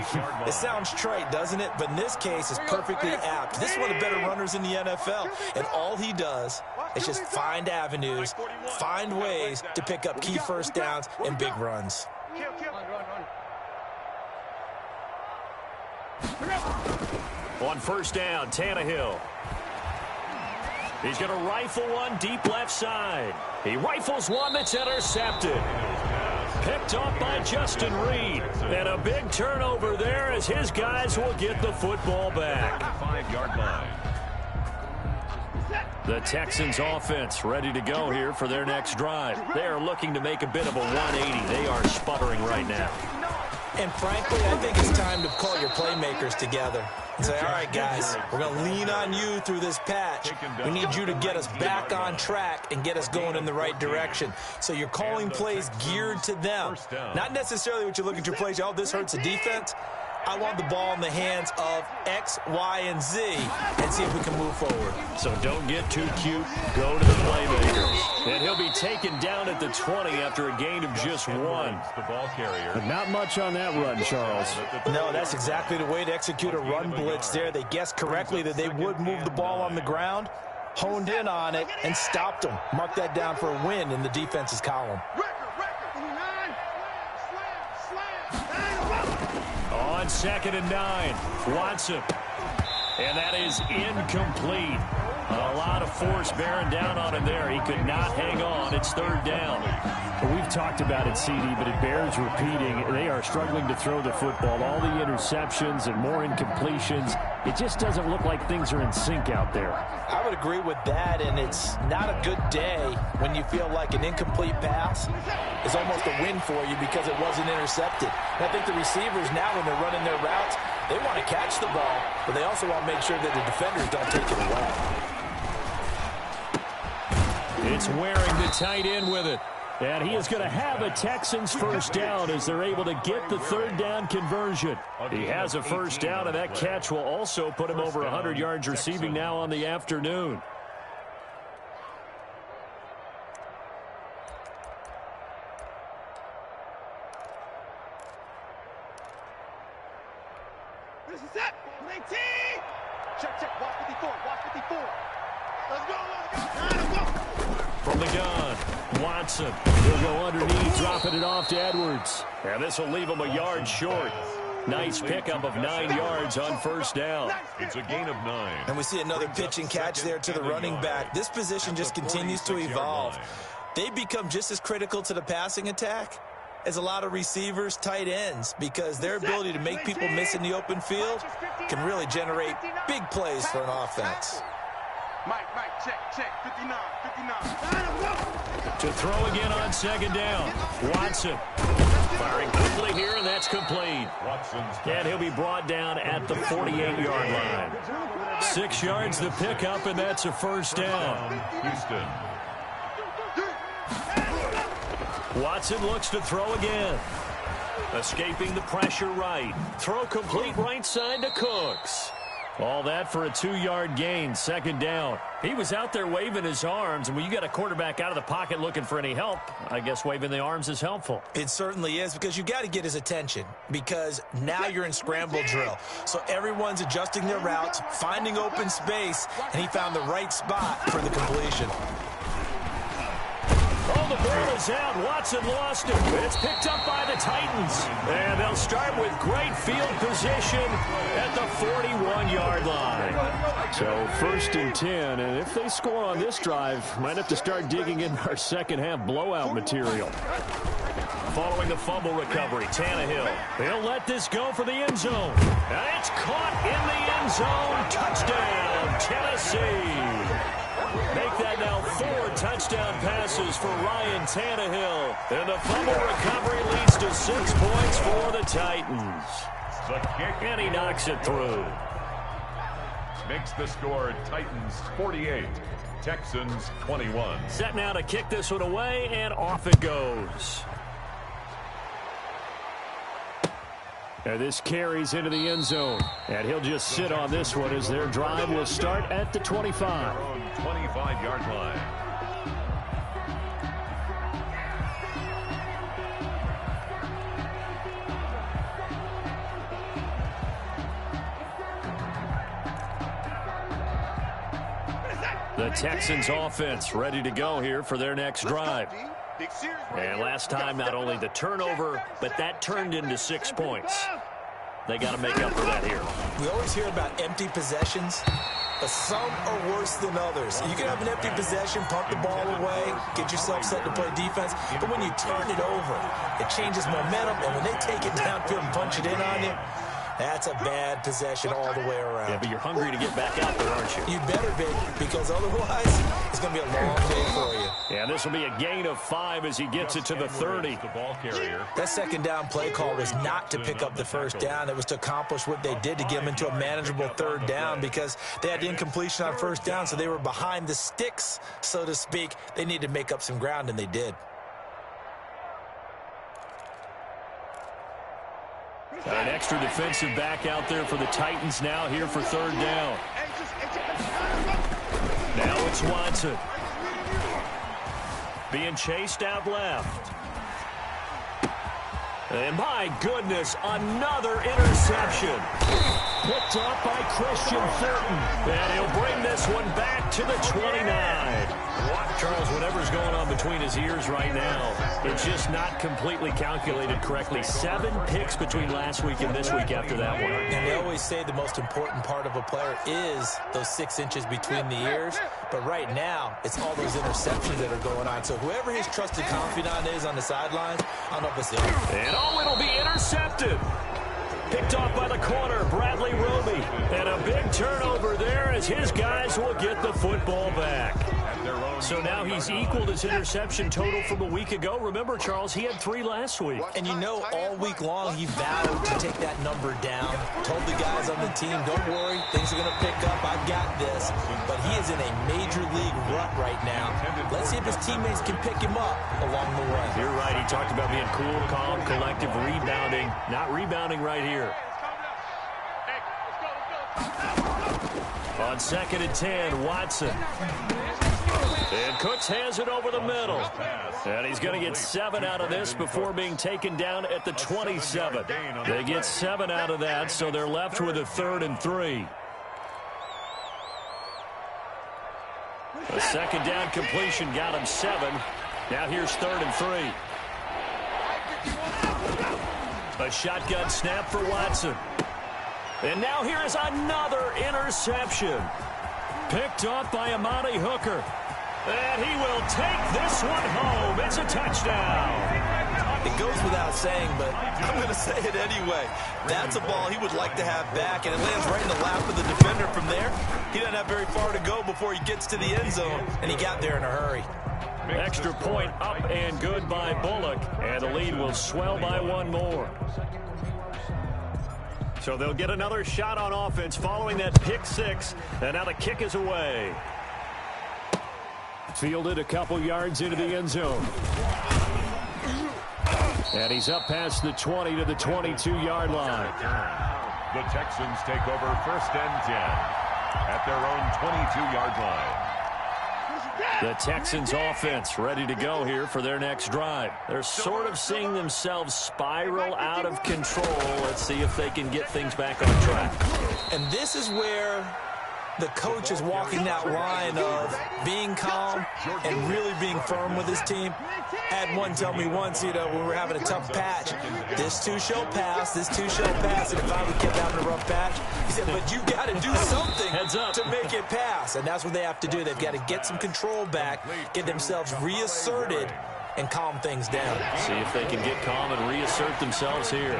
[SPEAKER 4] It sounds trite, doesn't it? But in this case, it's perfectly apt. This is one of the better runners in the NFL. And all he does is just find avenues, find ways to pick up key first downs and big runs.
[SPEAKER 2] On first down, Tannehill. He's going to rifle one deep left side. He rifles one that's intercepted. Picked up by Justin Reed. And a big turnover there as his guys will get the football back.
[SPEAKER 3] 5-yard line.
[SPEAKER 2] The Texans offense ready to go here for their next drive. They are looking to make a bit of a 180. They are sputtering right now.
[SPEAKER 4] And frankly, I think it's time to call your playmakers together and say, all right, guys, we're going to lean on you through this patch. We need you to get us back on track and get us going in the right direction. So you're calling plays geared to them. Not necessarily what you look at your plays, oh, this hurts the defense. I want the ball in the hands of X, Y, and Z and see if we can move forward.
[SPEAKER 2] So don't get too cute. Go to the playmakers. And he'll be taken down at the 20 after a gain of just 1.
[SPEAKER 3] The ball carrier.
[SPEAKER 2] Not much on that run, Charles.
[SPEAKER 4] No, that's exactly the way to execute a run blitz there. They guessed correctly that they would move the ball on the ground, honed in on it, and stopped them. Mark that down for a win in the defense's column.
[SPEAKER 2] On 2nd and 9, Watson. And that is incomplete. A lot of force bearing down on him there. He could not hang on. It's 3rd down.
[SPEAKER 7] Well, we've talked about it, CD, but it bears repeating. They are struggling to throw the football. All the interceptions and more incompletions. it just doesn't look like things are in sync out there.
[SPEAKER 4] I would agree with that, and it's not a good day when you feel like an incomplete pass is almost a win for you because it wasn't intercepted. And I think the receivers now, when they're running their routes, they want to catch the ball, but they also want to make sure that the defenders don't take it away.
[SPEAKER 2] It's wearing the tight end with it. And he is going to have a Texans first down as they're able to get the third down conversion. He has a first down, and that catch will also put him over 100 yards receiving now on the afternoon.
[SPEAKER 6] This is it. 18. Check. Watch 54. Watch 54. Let's go.
[SPEAKER 2] From the gun, Watson. He'll go underneath, dropping it off to Edwards. And this will leave him a yard short. Nice pickup of 9 yards on first down.
[SPEAKER 3] It's a gain of 9.
[SPEAKER 4] And we see another pitch and catch there to the running back. This position just continues to evolve. They become just as critical to the passing attack as a lot of receivers, tight ends, because their ability to make people miss in the open field can really generate big plays for an offense.
[SPEAKER 6] Mike, check. 59.
[SPEAKER 2] To throw again on second down. Watson firing quickly here, and that's complete. And he'll be brought down at the 48-yard line. 6 yards the pickup, and that's a first down.
[SPEAKER 3] Houston.
[SPEAKER 2] Watson looks to throw again. Escaping the pressure right. Throw complete right side to Cooks. All that for a 2-yard gain, second down. He was out there waving his arms, and when you got a quarterback out of the pocket looking for any help, I guess waving the arms is helpful.
[SPEAKER 4] It certainly is, because you got to get his attention, because now you're in scramble drill. So everyone's adjusting their routes, finding open space, and he found the right spot for the completion.
[SPEAKER 2] Oh, the ball is out. Watson lost it. It's picked up by the Titans. And they'll start with great field position at the 41-yard line.
[SPEAKER 7] So 1st and 10, and if they score on this drive, might have to start digging in our second-half blowout material.
[SPEAKER 2] Following the fumble recovery, Tannehill. He'll let this go for the end zone. And it's caught in the end zone. Touchdown, Tennessee. Make that now 4 touchdown passes for Ryan Tannehill. And the fumble recovery leads to 6 points for the Titans.
[SPEAKER 3] The kick.
[SPEAKER 2] And he knocks it through.
[SPEAKER 3] Makes the score Titans 48, Texans 21.
[SPEAKER 2] Set now to kick this one away, and off it goes.
[SPEAKER 7] And this carries into the end zone. And he'll just sit on this one as their drive will start at the 25.
[SPEAKER 3] 25-yard line.
[SPEAKER 2] The Texans offense ready to go here for their next drive. And last time, not only the turnover, but that turned into 6 points. They got to make up for that here.
[SPEAKER 4] We always hear about empty possessions, but some are worse than others. You can have an empty possession, pump the ball away, get yourself set to play defense, but when you turn it over, it changes momentum, and when they take it downfield and punch it in on you, that's a bad possession all the way around.
[SPEAKER 2] Yeah, but you're hungry to get back out there, aren't you?
[SPEAKER 4] You better be, because otherwise it's going to be a long day for you.
[SPEAKER 2] Yeah, this will be a gain of 5 as he gets it to the 30.
[SPEAKER 3] The ball carrier.
[SPEAKER 4] That second down play call was not to pick up the first down. It was to accomplish what they did to get them into a manageable third down, because they had the incompletion on first down, so they were behind the sticks, so to speak. They needed to make up some ground, and they did.
[SPEAKER 2] An extra defensive back out there for the Titans now here for third down. Now it's Watson. Being chased out left. And my goodness, another interception. Picked up by Christian Fulton. And he'll bring this one back to the 29. Charles, whatever's going on between his ears right now, it's just not completely calculated correctly. 7 picks between last week and this week after that one.
[SPEAKER 4] And they always say the most important part of a player is those 6 inches between the ears. But right now, it's all those interceptions that are going on. So whoever his trusted confidant is on the sidelines, I don't know if it's him.
[SPEAKER 2] And oh, it'll be intercepted. Picked off by the corner, Bradley Roby. And a a big turnover there as his guys will get the football back. So now he's equaled his interception total from a week ago. Remember, Charles, he had 3 last week.
[SPEAKER 4] And you know, all week long he vowed to take that number down. Told the guys on the team, don't worry, things are going to pick up. I've got this. But he is in a major league rut right now. Let's see if his teammates can pick him up along the way.
[SPEAKER 2] You're right. He talked about being cool, calm, collective, rebounding. Not rebounding right here. On 2nd and 10, Watson. And Cooks has it over the middle. And he's going to get 7 out of this before being taken down at the 27. They get 7 out of that, so they're left with a 3rd and 3. A 2nd down completion got him 7. Now here's 3rd and 3. A shotgun snap for Watson. And now here is another interception. Picked off by Amani Hooker. And he will take this one home. It's a touchdown.
[SPEAKER 4] It goes without saying, but I'm going to say it anyway. That's a ball he would like to have back, and it lands right in the lap of the defender from there. He doesn't have very far to go before he gets to the end zone, and he got there in a hurry.
[SPEAKER 2] Extra point up and good by Bullock, and the lead will swell by 1 more. So they'll get another shot on offense following that pick 6, and now the kick is away. Fielded a couple yards into the end zone. And he's up past the 20 to the 22-yard line.
[SPEAKER 3] The Texans take over 1st and 10 at their own 22-yard line.
[SPEAKER 2] The Texans offense ready to go here for their next drive. They're sort of seeing themselves spiral out of control. Let's see if they can get things back on track.
[SPEAKER 4] And this is where the coach is walking that line of being calm and really being firm with his team. Had one tell me once, when we were having a tough patch, this too shall pass, this too shall pass. And if I would keep having a rough patch, he said, but you got to do something to make it pass. And that's what they have to do. They've got to get some control back, get themselves reasserted, and calm things down.
[SPEAKER 2] See if they can get calm and reassert themselves here.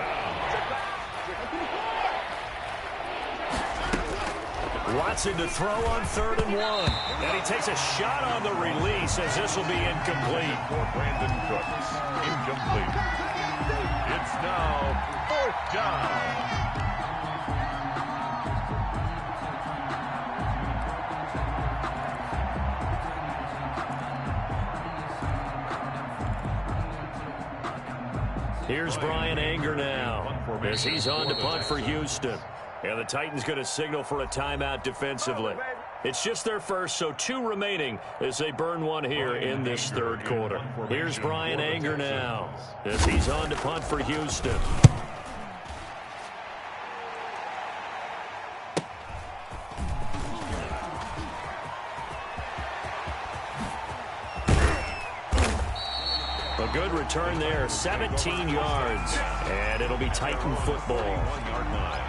[SPEAKER 2] Watson to throw on 3rd and 1. And he takes a shot on the release as this will be incomplete.
[SPEAKER 3] For Brandon Cooks, incomplete. It's now 4th down.
[SPEAKER 2] Here's Brian Anger now as he's on to punt for Houston. And the Titans going to signal for a timeout defensively. It's just their first, so 2 remaining as they burn 1 here in this 3rd quarter. Here's Brian Anger now as he's on to punt for Houston. A good return there, 17 yards. And it'll be Titan football.
[SPEAKER 3] 1-yard line.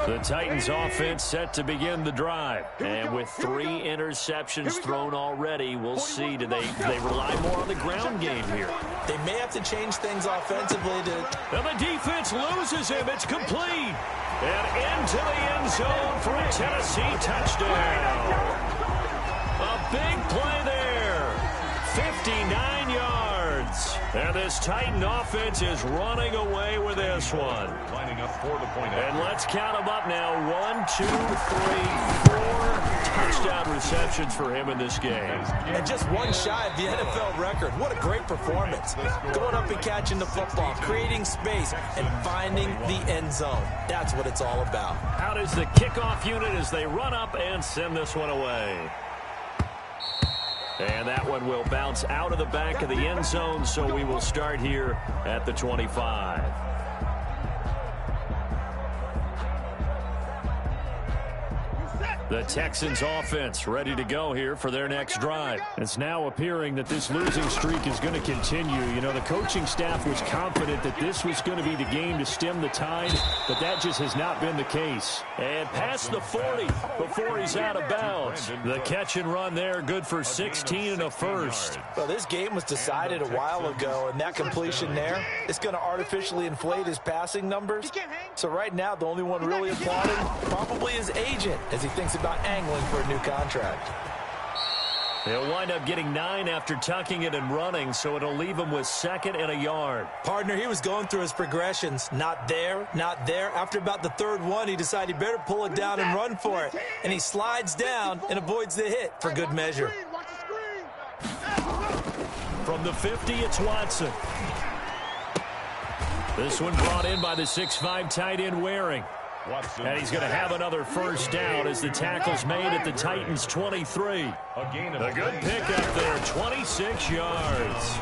[SPEAKER 2] The Titans offense set to begin the drive. And with 3 interceptions thrown already, we'll see. Do they rely more on the ground game here?
[SPEAKER 4] They may have to change things offensively to...
[SPEAKER 2] And the defense loses him. It's complete. And into the end zone for a Tennessee touchdown. A big play there. 59 yards. And this Titan offense is running away with this one.
[SPEAKER 3] Lining up for the point.
[SPEAKER 2] And let's count them up now. 1, 2, 3, 4 touchdown receptions for him in this game.
[SPEAKER 4] And just 1 shy of the NFL record. What a great performance. Going up and catching the football, creating space, and finding the end zone. That's what it's all about.
[SPEAKER 2] Out is the kickoff unit as they run up and send this one away. And that one will bounce out of the back of the end zone, so we will start here at the 25.
[SPEAKER 6] Set.
[SPEAKER 2] The Texans offense ready to go here for their next drive.
[SPEAKER 7] It's now appearing that this losing streak is going to continue. You know, the coaching staff was confident that this was going to be the game to stem the tide, but that just has not been the case.
[SPEAKER 2] And past the 40 before he's out of bounds. The catch and run there, good for 16 and a first.
[SPEAKER 4] Well, this game was decided a while ago, and that completion there is going to artificially inflate his passing numbers. So right now, the only one really applauding probably his agent as he thinks about angling for a new contract.
[SPEAKER 2] He'll wind up getting 9 after tucking it and running, so it'll leave him with 2nd and a yard.
[SPEAKER 4] Partner, he was going through his progressions. Not there, not there. After about the 3rd one, he decided he better pull it down and run for it. And he slides down and avoids the hit for good measure.
[SPEAKER 2] From the 50, it's Watson. This one brought in by the 6'5" tight end Waring. And he's going to have another first down as the tackle's made at the Titans' 23. A good pickup there, 26 yards.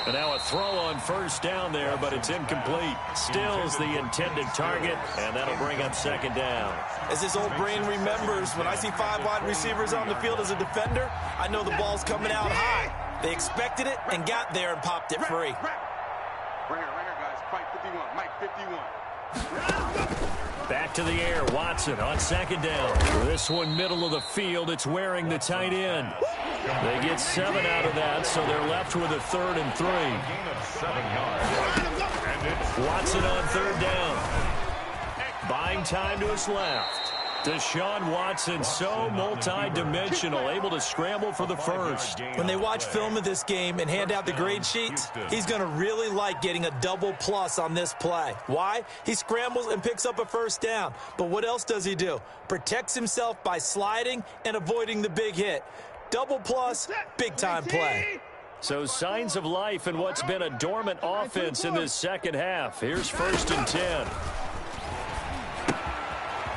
[SPEAKER 2] And now a throw on first down there, but it's incomplete. Stills the intended target, and that'll bring up 2nd down.
[SPEAKER 4] As his old brain remembers, when I see 5 wide receivers on the field as a defender, I know the ball's coming out high. They expected it and got there and popped it free.
[SPEAKER 5] Right here, guys. Fight 51. Mike 51.
[SPEAKER 2] Back to the air, Watson on 2nd down. This one middle of the field, it's Waring the tight end. They get 7 out of that, so they're left with a 3rd and 3. Watson on 3rd down. Buying time to his left. Deshaun Watson, so multi-dimensional, able to scramble for the first.
[SPEAKER 4] When they watch film of this game and hand out the grade sheets, he's going to really like getting a double plus on this play. Why? He scrambles and picks up a first down. But what else does he do? Protects himself by sliding and avoiding the big hit. Double plus, big-time play.
[SPEAKER 2] So signs of life in what's been a dormant offense in this second half. Here's 1st and 10.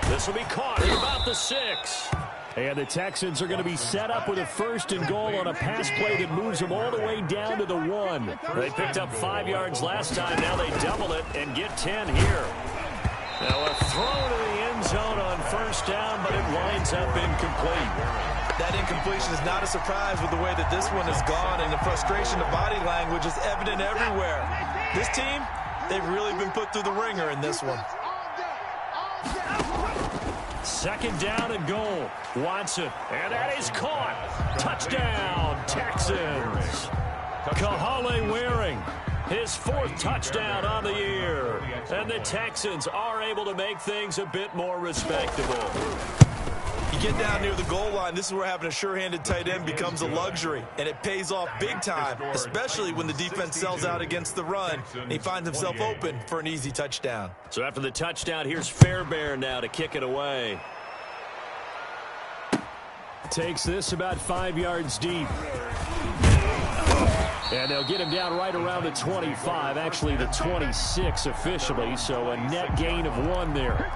[SPEAKER 2] This will be caught at about the 6.
[SPEAKER 7] And the Texans are going to be set up with a 1st and goal on a pass play that moves them all the way down to the 1.
[SPEAKER 2] They picked up 5 yards last time. Now they double it and get 10 here. Now a throw to the end zone on 1st down, but it winds up incomplete.
[SPEAKER 4] That incompletion is not a surprise with the way that this one has gone, and the frustration of body language is evident everywhere. This team, they've really been put through the ringer in this one.
[SPEAKER 2] 2nd down and goal. Watson, and that is caught. Touchdown, Texans. Kahale Waring, his 4th touchdown on the year. And the Texans are able to make things a bit more respectable.
[SPEAKER 4] You get down near the goal line, this is where having a sure-handed tight end becomes a luxury, and it pays off big time, especially when the defense sells out against the run, and he finds himself open for an easy touchdown.
[SPEAKER 2] So after the touchdown, here's Fairbairn now to kick it away.
[SPEAKER 7] Takes this about 5 yards deep. And they'll get him down right around the 25, actually the 26 officially, so a net gain of 1 there.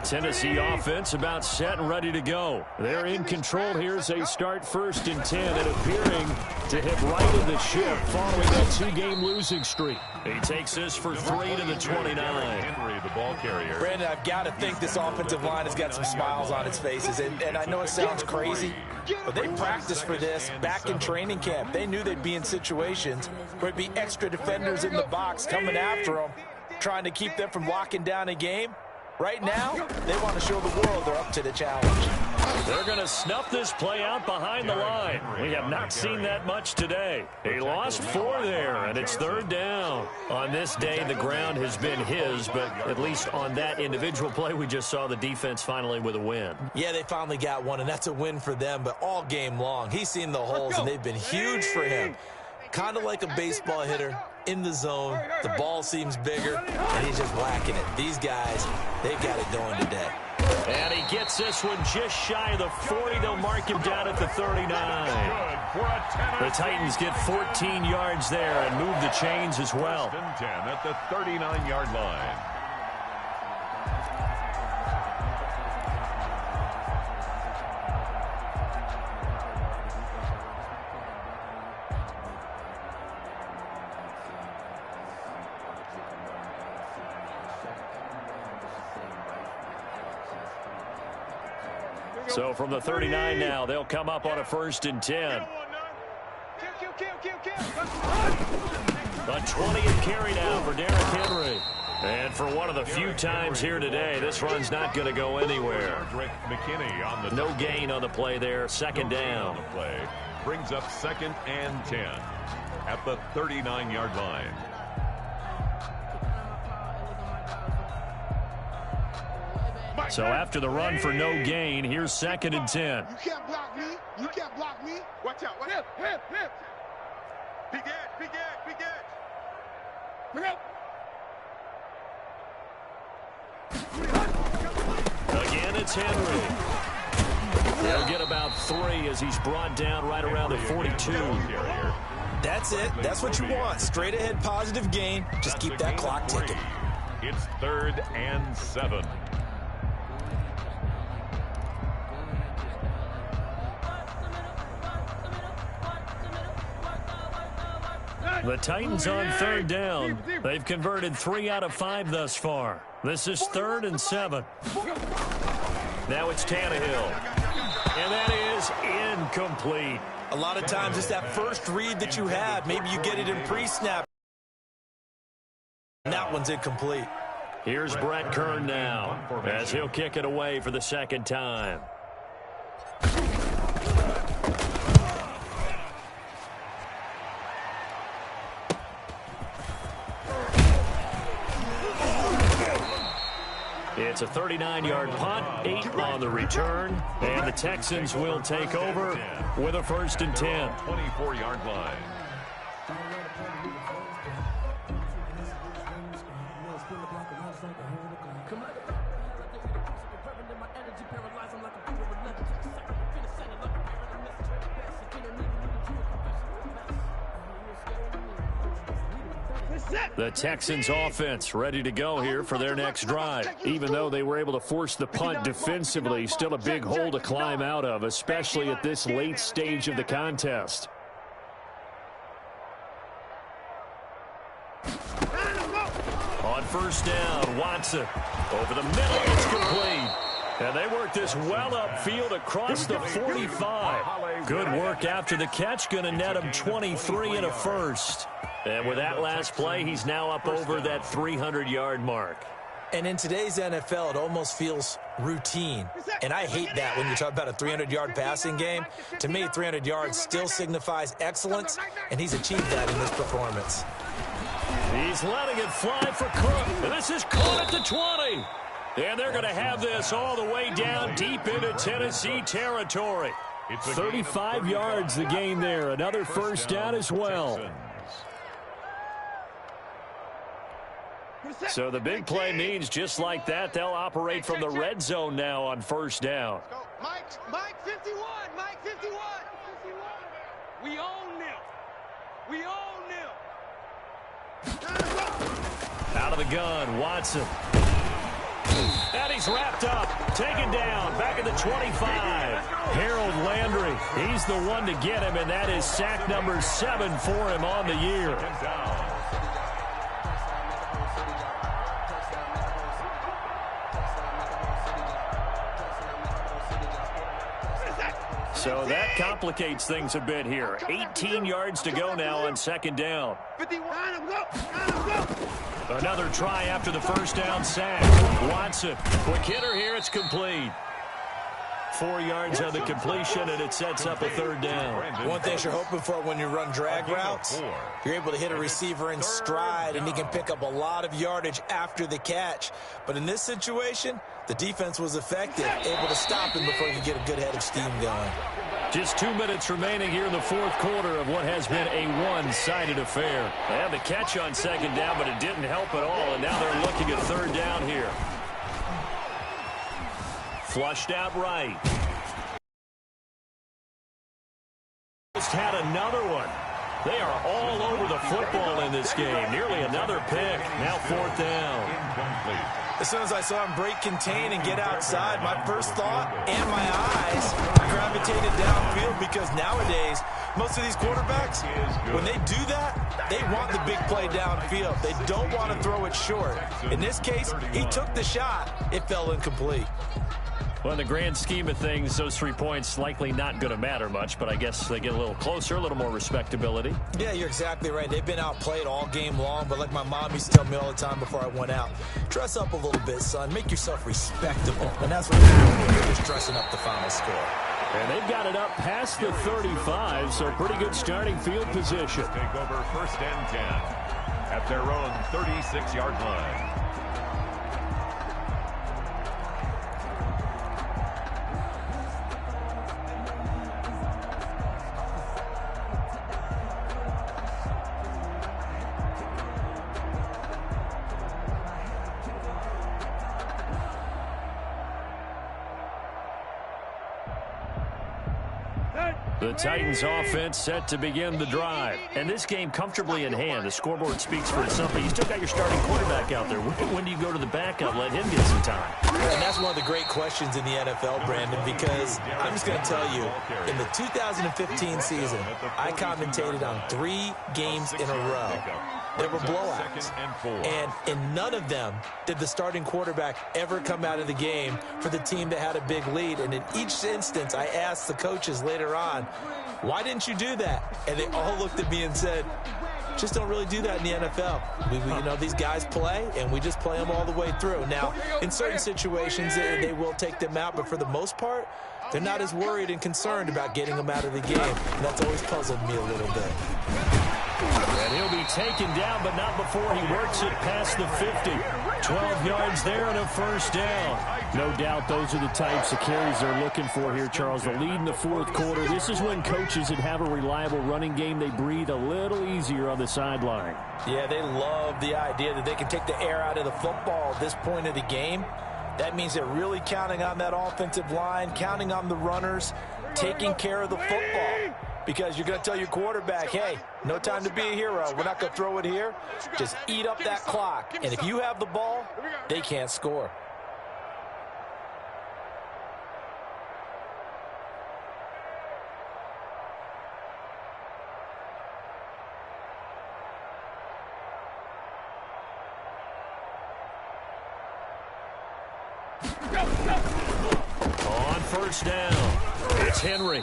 [SPEAKER 2] Tennessee offense about set and ready to go. They're in control here as they start 1st and 10 and appearing to have righted the ship following that 2-game losing streak. He takes this for 3 to the 29.
[SPEAKER 3] The ball carrier.
[SPEAKER 4] Brandon, I've got to think this offensive line has got some smiles on its faces, and I know it sounds crazy, but they practiced for this back in training camp. They knew they'd be in situations where it'd be extra defenders in the box coming after them, trying to keep them from locking down a game. Right now, they want to show the world they're up to the challenge.
[SPEAKER 2] They're going to snuff this play out behind the line. We have not seen that much today. He lost 4 there, and it's 3rd down. On this day, the ground has been his, but at least on that individual play, we just saw the defense finally with a win.
[SPEAKER 4] Yeah, they finally got one, and that's a win for them, but all game long, he's seen the holes, and they've been huge for him. Kind of like a baseball hitter in the zone. The ball seems bigger, and he's just whacking it. These guys, they've got it going today.
[SPEAKER 2] And he gets this one just shy of the 40. They'll mark him down at the 39. The Titans get 14 yards there and move the chains as well.
[SPEAKER 3] 10 at the 39-yard line.
[SPEAKER 2] So from the 39 now, they'll come up on a 1st and 10. A 20th carry now for Derrick Henry. And for one of the few times here today, this run's not going to go anywhere. No gain on the play there. 2nd down.
[SPEAKER 3] Brings up 2nd and 10 at the 39-yard line.
[SPEAKER 2] So after the run for no gain, here's 2nd and 10.
[SPEAKER 6] You can't block me. You can't block me. Watch out. Watch out. Hip. Big edge. Bring up.
[SPEAKER 2] Again, it's Henry. They'll get about 3 as he's brought down right around the 42.
[SPEAKER 4] That's it. That's what you want. Straight ahead positive gain. Just keep that clock ticking.
[SPEAKER 3] It's 3rd and 7.
[SPEAKER 2] The Titans on 3rd down. They've converted 3 out of 5 thus far. This is 3rd and 7. Now it's Tannehill. And that is incomplete.
[SPEAKER 4] A lot of times it's that first read that you had. Maybe you get it in pre-snap. And that one's incomplete.
[SPEAKER 2] Here's Brett Kern now as he'll kick it away for the 2nd time. It's a 39-yard punt, 8 on the return, and the Texans will take over with a 1st and 10.
[SPEAKER 3] 24-yard line.
[SPEAKER 2] The Texans offense ready to go here for their next drive. Even though they were able to force the punt defensively, still a big hole to climb out of, especially at this late stage of the contest. On 1st down, Watson. Over the middle, it's complete. And they work this well upfield across the 45. Good work after the catch. Going to net him 23 and a 1st. And with that last play, he's now up over that 300-yard mark.
[SPEAKER 4] And in today's NFL, it almost feels routine. And I hate that when you talk about a 300-yard passing game. To me, 300 yards still signifies excellence, and he's achieved that in this performance.
[SPEAKER 2] He's letting it fly for Cook. And this is caught at the 20. And they're going to have this all the way down deep into Tennessee territory. 35 yards the gain there. Another 1st down as well. So the big play means just like that, they'll operate from the red zone now on 1st down.
[SPEAKER 6] Mike 51. Mike 51. We own them. We own them.
[SPEAKER 2] Out of the gun, Watson. And he's wrapped up, taken down, back at the 25. Harold Landry, he's the one to get him, and that is sack number 7 for him on the year. So that complicates things a bit here. 18 yards to go now on 2nd down. Another try after the 1st down sack. Watson, quick hitter here, it's complete. 4 yards on the completion, and it sets up a 3rd down.
[SPEAKER 4] One thing you're hoping for when you run drag routes, you're able to hit a receiver in stride, and he can pick up a lot of yardage after the catch. But in this situation, the defense was effective, able to stop him before he could get a good head of steam going.
[SPEAKER 2] Just 2 minutes remaining here in the 4th quarter of what has been a one-sided affair. They had the catch on 2nd down, but it didn't help at all, and now they're looking at 3rd down here. Flushed out right. Just had another one. They are all over the football in this game. Nearly another pick. Now 4th down.
[SPEAKER 4] As soon as I saw him break contain and get outside, my first thought and my eyes gravitated downfield, because nowadays, most of these quarterbacks, when they do that, they want the big play downfield. They don't want to throw it short. In this case, he took the shot. It fell incomplete.
[SPEAKER 2] Well, in the grand scheme of things, those 3 points likely not going to matter much, but I guess they get a little closer, a little more respectability.
[SPEAKER 4] Yeah, you're exactly right. They've been outplayed all game long, but like my mom used to tell me all the time before I went out, dress up a little bit, son. Make yourself respectable. And that's what you're doing. You're just dressing up the final score.
[SPEAKER 7] And they've got it up past the 35, so pretty good starting field position.
[SPEAKER 3] Take over 1st and 10 at their own 36-yard line.
[SPEAKER 2] The Titans offense set to begin the drive. And this game comfortably in hand. The scoreboard speaks for itself, but you still got your starting quarterback out there. When do you go to the backup, let him get some time?
[SPEAKER 4] And that's one of the great questions in the NFL, Brandon, because I'm just going to tell you, in the 2015 season, I commentated on 3 games in a row. There were blowouts, and in none of them did the starting quarterback ever come out of the game for the team that had a big lead. And in each instance, I asked the coaches later on, why didn't you do that? And they all looked at me and said, just don't really do that in the NFL. You know, these guys play, and we just play them all the way through. Now, in certain situations, they will take them out, but for the most part, they're not as worried and concerned about getting them out of the game. And that's always puzzled me a little bit.
[SPEAKER 2] And he'll be taken down, but not before he works it past the 50. 12 yards there and a 1st down.
[SPEAKER 7] No doubt those are the types of carries they're looking for here, Charles. The lead in the 4th quarter. This is when coaches that have a reliable running game, they breathe a little easier on the sideline.
[SPEAKER 4] Yeah, they love the idea that they can take the air out of the football at this point of the game. That means they're really counting on that offensive line, counting on the runners, taking care of the football. Because you're going to tell your quarterback, hey, no time to be a hero. We're not going to throw it here. Just eat up that clock. And if you have the ball, they can't score.
[SPEAKER 2] On 1st down, it's Henry.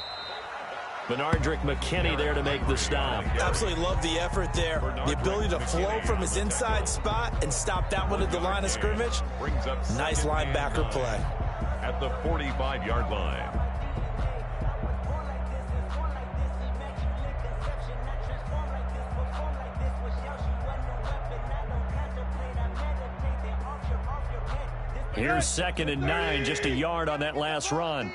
[SPEAKER 2] Benardrick McKinney there to make the stop.
[SPEAKER 4] Absolutely love the effort there. The ability to flow from his inside spot and stop that one at the line of scrimmage. Nice linebacker play.
[SPEAKER 3] At the 45-yard line.
[SPEAKER 2] Here's 2nd and 9, just a yard on that last run.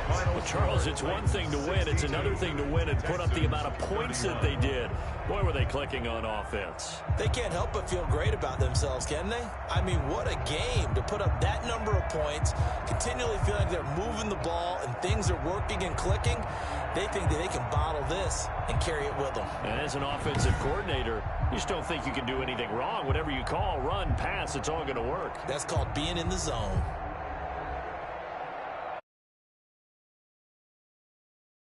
[SPEAKER 2] Well, Charles, it's one thing to win. It's another thing to win and put up the amount of points that they did. Boy, were they clicking on offense.
[SPEAKER 4] They can't help but feel great about themselves, can they? I mean, what a game to put up that number of points, continually feeling like they're moving the ball and things are working and clicking. They think that they can bottle this and carry it with them.
[SPEAKER 2] And as an offensive coordinator, you just don't think you can do anything wrong. Whatever you call, run, pass, it's all going to work.
[SPEAKER 4] That's called being in the zone.